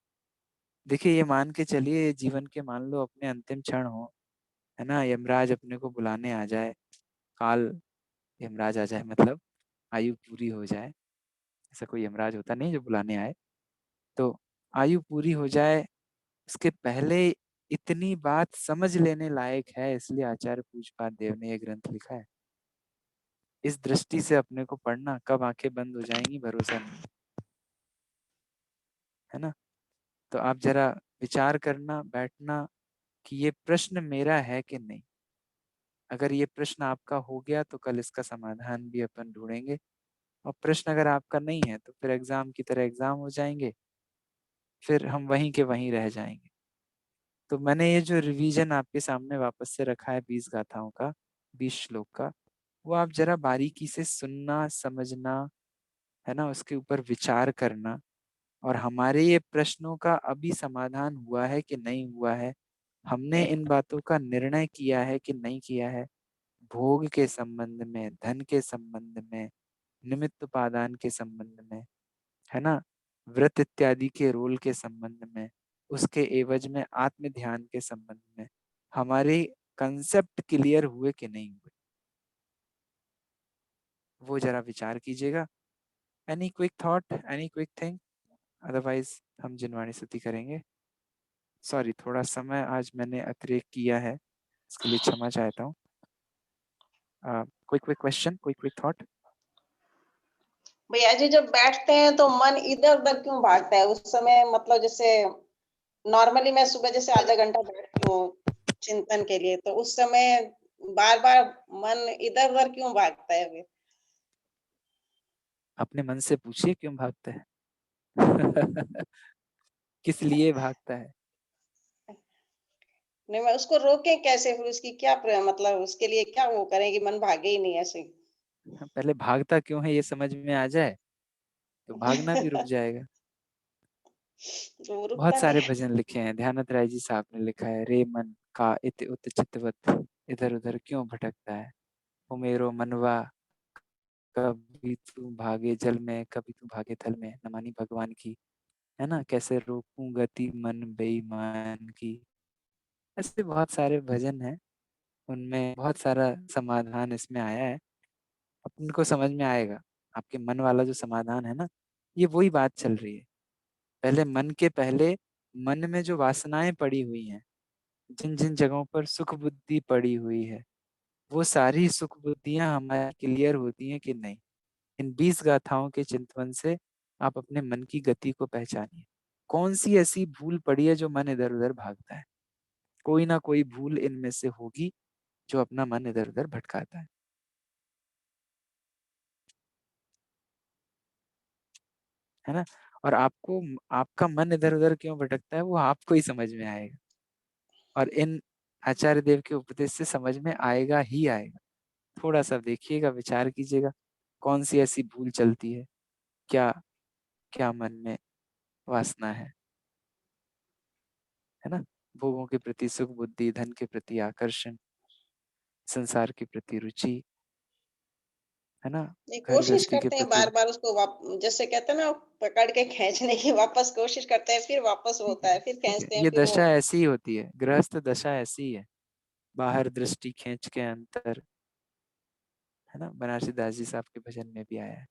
देखिए ये मान के चलिए, ये जीवन के मान लो अपने अंतिम क्षण हो, है ना, यमराज अपने को बुलाने आ जाए, काल यमराज आ जाए, मतलब आयु पूरी हो जाए। ऐसा कोई यमराज होता नहीं जो बुलाने आए, तो आयु पूरी हो जाए उसके पहले इतनी बात समझ लेने लायक है, इसलिए आचार्य पूज्यपाद देव ने यह ग्रंथ लिखा है। इस दृष्टि से अपने को पढ़ना, कब आंखें बंद हो जाएंगी भरोसा नहीं, है ना। तो आप जरा विचार करना, बैठना कि ये प्रश्न मेरा है कि नहीं। अगर ये प्रश्न आपका हो गया तो कल इसका समाधान भी अपन ढूंढेंगे, और प्रश्न अगर आपका नहीं है तो फिर एग्जाम की तरह एग्जाम हो जाएंगे, फिर हम वहीं के वहीं रह जाएंगे। तो मैंने ये जो रिवीजन आपके सामने वापस से रखा है 20 गाथाओं का, 20 श्लोक का, वो आप जरा बारीकी से सुनना, समझना, है ना, उसके ऊपर विचार करना। और हमारे ये प्रश्नों का अभी समाधान हुआ है कि नहीं हुआ है, हमने इन बातों का निर्णय किया है कि नहीं किया है, भोग के संबंध में, धन के संबंध में, निमित्त उपादान के संबंध में, है ना, व्रत इत्यादि के रोल के संबंध में, उसके एवज में आत्म ध्यान के संबंध में हमारे कंसेप्ट क्लियर हुए कि नहीं हुए, वो जरा विचार कीजिएगा। Any quick thought, any quick thing, otherwise हम जिनवाणी स्तुति करेंगे। सॉरी, थोड़ा समय आज मैंने अतिरेक किया है, इसके लिए क्षमा चाहता हूँ। Quick quick question, quick quick thought. भैया जी जब बैठते हैं तो मन इधर उधर क्यों भागता है उस समय, मतलब जैसे नॉर्मली मैं सुबह जैसे आधा घंटा बैठती हूँ चिंतन के लिए, तो उस समय बार बार मन इधर उधर क्यों भागता है फिर? अपने मन से पूछिए क्यों भागता है। किस लिए भागता है। नहीं, मैं उसको रोके कैसे, फिर उसकी क्या मतलब उसके लिए क्या वो करें कि मन भागे ही नहीं ऐसे? पहले भागता क्यों है ये समझ में आ जाए तो भागना भी रुक जाएगा। तो वो बहुत रुकता नहीं सारे है। भजन लिखे हैं, ध्यानत राय जी साहब ने लिखा है, रे मन का इत उत चितवत, इधर उधर क्यों भटकता है। ओ मेरो मनवा, कभी तू भागे जल में, कभी तू भागे थल में, नमानी भगवान की। है ना, कैसे रोकूं गति मन बेईमान की। ऐसे बहुत सारे भजन हैं, उनमें बहुत सारा समाधान इसमें आया है। अपन को समझ में आएगा। आपके मन वाला जो समाधान है ना, ये वही बात चल रही है। पहले मन के पहले मन में जो वासनाएं पड़ी हुई हैं, जिन जिन जगहों पर सुख बुद्धि पड़ी हुई है, वो सारी सुख बुद्धियां हमारी क्लियर होती हैं कि नहीं। इन 20 गाथाओं के चिंतन से आप अपने मन की गति को पहचानिए। कौन सी ऐसी भूल पड़ी है जो मन इधर उधर भागता है। कोई ना कोई भूल इनमें से होगी जो अपना मन इधर उधर भटकाता है ना। और आपको आपका मन इधर उधर क्यों भटकता है वो आपको ही समझ में आएगा, और इन आचार्य देव के उपदेश से समझ में आएगा ही आएगा। थोड़ा सा देखिएगा, विचार कीजिएगा, कौन सी ऐसी भूल चलती है, क्या क्या मन में वासना है ना। भोगों के प्रति सुख बुद्धि, धन के प्रति आकर्षण, संसार के प्रति रुचि, है ना, नहीं, घर कोशिश गृहस्थी के करते हैं प्रति। बार बार उसको जैसे कहते हैं ना, पकड़ के खींचने की वापस कोशिश करते हैं, फिर वापस ठीक होता है, है, फिर ठीक है, खींचते हैं, ये फिर वो। दशा ऐसी ही होती है, गृहस्थ दशा ऐसी ही है। बाहर दृष्टि खींच के अंतर, है ना, बनारसी दास जी साहब के भजन में भी आया है,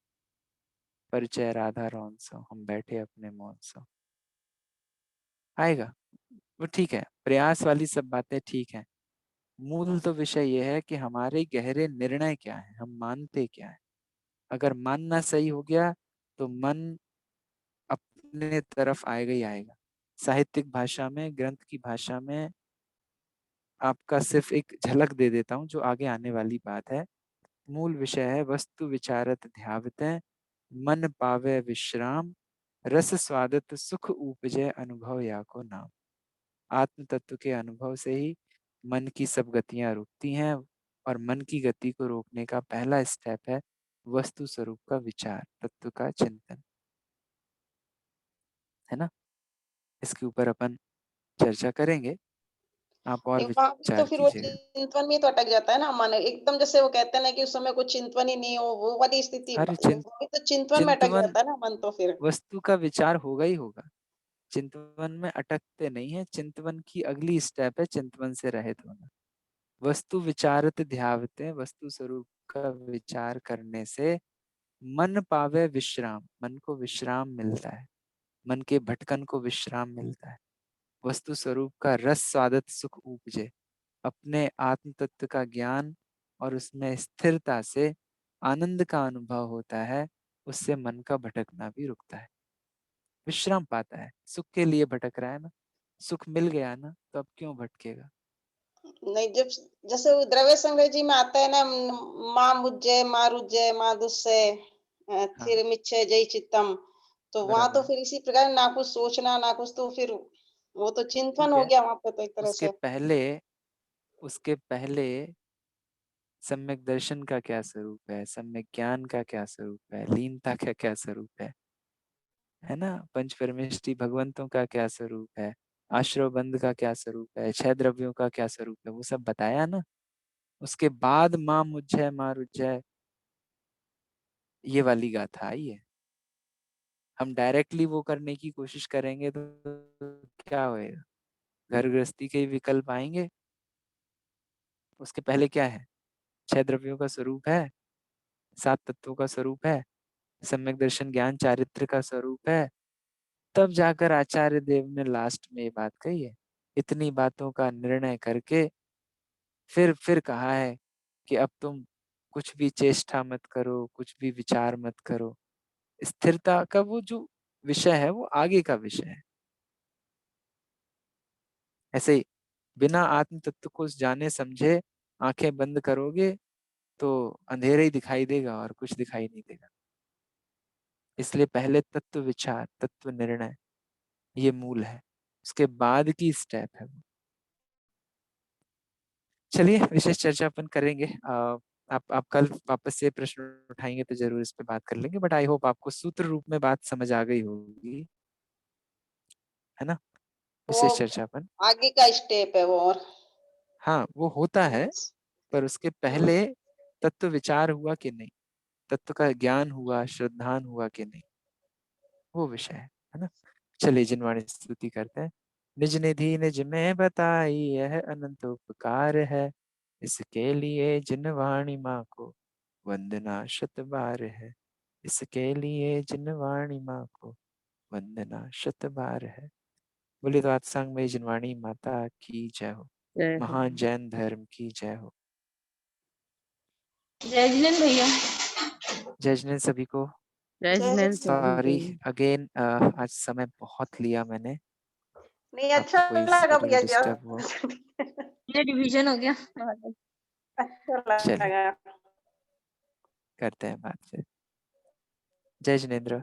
परिचय राधा रौन सो, हम बैठे अपने मौन सो। आएगा वो, ठीक है, प्रयास वाली सब बातें ठीक है। मूल तो विषय ये है कि हमारे गहरे निर्णय क्या है, हम मानते क्या है। अगर मानना सही हो गया तो मन अपने तरफ आएगा ही आएगा। साहित्यिक भाषा में, ग्रंथ की भाषा में आपका सिर्फ एक झलक दे देता हूँ जो आगे आने वाली बात है। मूल विषय है वस्तु विचारत ध्यावते, मन पावे विश्राम, रस स्वादत सुख उपजय अनुभव या को नाम। आत्म तत्व के अनुभव से ही मन की सब गतियां रुकती हैं, और मन की गति को रोकने का पहला स्टेप है वस्तु स्वरूप का विचार, तत्व का चिंतन, है ना। इसके ऊपर अपन चर्चा करेंगे, आप और नहीं, वहां भी तो विचार फिर वो कीजिएगा। चिंतवन में ही तो अटक जाता है ना मन, एकदम जैसे वो कहते हैं ना कि उस समय कुछ चिंतवन ही नहीं हो, वो वाली स्थिति, हर वो भी तो चिंतवन में अटक चिंतवन जाता है ना मन तो फिर। वस्तु का विचार होगा ही होगा। चिंतवन में अटकते नहीं है, चिंतवन की अगली स्टेप है चिंतवन से रहित होना। वस्तु विचारत ध्यावते, वस्तु स्वरूप का विचार करने से मन पावे विश्राम, मन को विश्राम मिलता है, मन के भटकन को विश्राम मिलता है। वस्तु स्वरूप का रस स्वादत सुख उपजे, अपने आत्म तत्व का ज्ञान और उसमें स्थिरता से आनंद का अनुभव होता है। उससे मन का भटकना भी रुकता है, विश्राम पाता है। सुख के लिए भटक रहा है ना, सुख मिल गया ना तो अब क्यों भटकेगा। नहीं, जब जैसे वो द्रव्य संग्रह जी में आता है ना, माँ मुझे मारुज्य माधुस्य हाँ, थिर मिच्छे जय चित्तम, तो वहां तो बराबर, फिर इसी प्रकार ना कुछ सोचना ना कुछ, तो फिर वो तो चिंतन ठीक हो है। गया वहां पे तो एक तरह उसके से। पहले उसके पहले सम्यक दर्शन का क्या स्वरूप है, सम्यक ज्ञान का क्या स्वरूप है, लीनता का क्या स्वरूप है ना, पंच परमेष्टि भगवंतों का क्या स्वरूप है, आश्रव बंध का क्या स्वरूप है, छह द्रव्यों का क्या स्वरूप है, वो सब बताया ना। उसके बाद माँ मुझे माँ रुझे, ये वाली गाथा आई है। हम डायरेक्टली वो करने की कोशिश करेंगे तो क्या होएगा, घर गृहस्थी के ही विकल्प आएंगे। उसके पहले क्या है, छह द्रव्यों का स्वरूप है, सात तत्वों का स्वरूप है, सम्यक दर्शन ज्ञान चारित्र का स्वरूप है। तब जाकर आचार्य देव ने लास्ट में ये बात कही है। इतनी बातों का निर्णय करके फिर कहा है कि अब तुम कुछ भी चेष्टा मत करो, कुछ भी विचार मत करो, स्थिरता का वो जो विषय है वो आगे का विषय है। ऐसे ही बिना आत्म तत्व को जाने समझे आंखें बंद करोगे तो अंधेरे ही दिखाई देगा और कुछ दिखाई नहीं देगा। इसलिए पहले तत्व विचार, तत्व निर्णय, ये मूल है, उसके बाद की स्टेप है वो। चलिए विशेष चर्चा अपन करेंगे। आप कल वापस से प्रश्न उठाएंगे तो जरूर इस पे बात कर लेंगे, बट आई होप आपको सूत्र रूप में बात समझ आ गई होगी, है ना। वो विशेष चर्चा अपन, आगे का स्टेप है वो। और हाँ वो होता है, पर उसके पहले तत्व विचार हुआ कि नहीं, तत्व का ज्ञान हुआ, श्रद्धान हुआ कि नहीं, वो विषय है ना। चलिए जिनवाणी स्तुति करते हैं। निज निधि निज में बताई यह अनंत उपकार है, इसके लिए जिनवाणी माँ को वंदना शत बार है। इसके लिए जिनवाणी माँ को वंदना शत बार है। बोले तो सत्संग में जिनवाणी माता की जय हो, महान जैन धर्म की जय हो। जय जिनेंद्र भैया। जय जिनेंद्र सभी को। जय जिनेंद्र। सॉरी अगेन, आज समय बहुत लिया मैंने, नहीं, आपको अच्छा कोई लगा शेड्यूल भैया जी। डिस्टर्ब हुआ। ये डिवीजन हो गया। अच्छा चलिए लगा। करते हैं बात फिर। जय जिनेंद्र।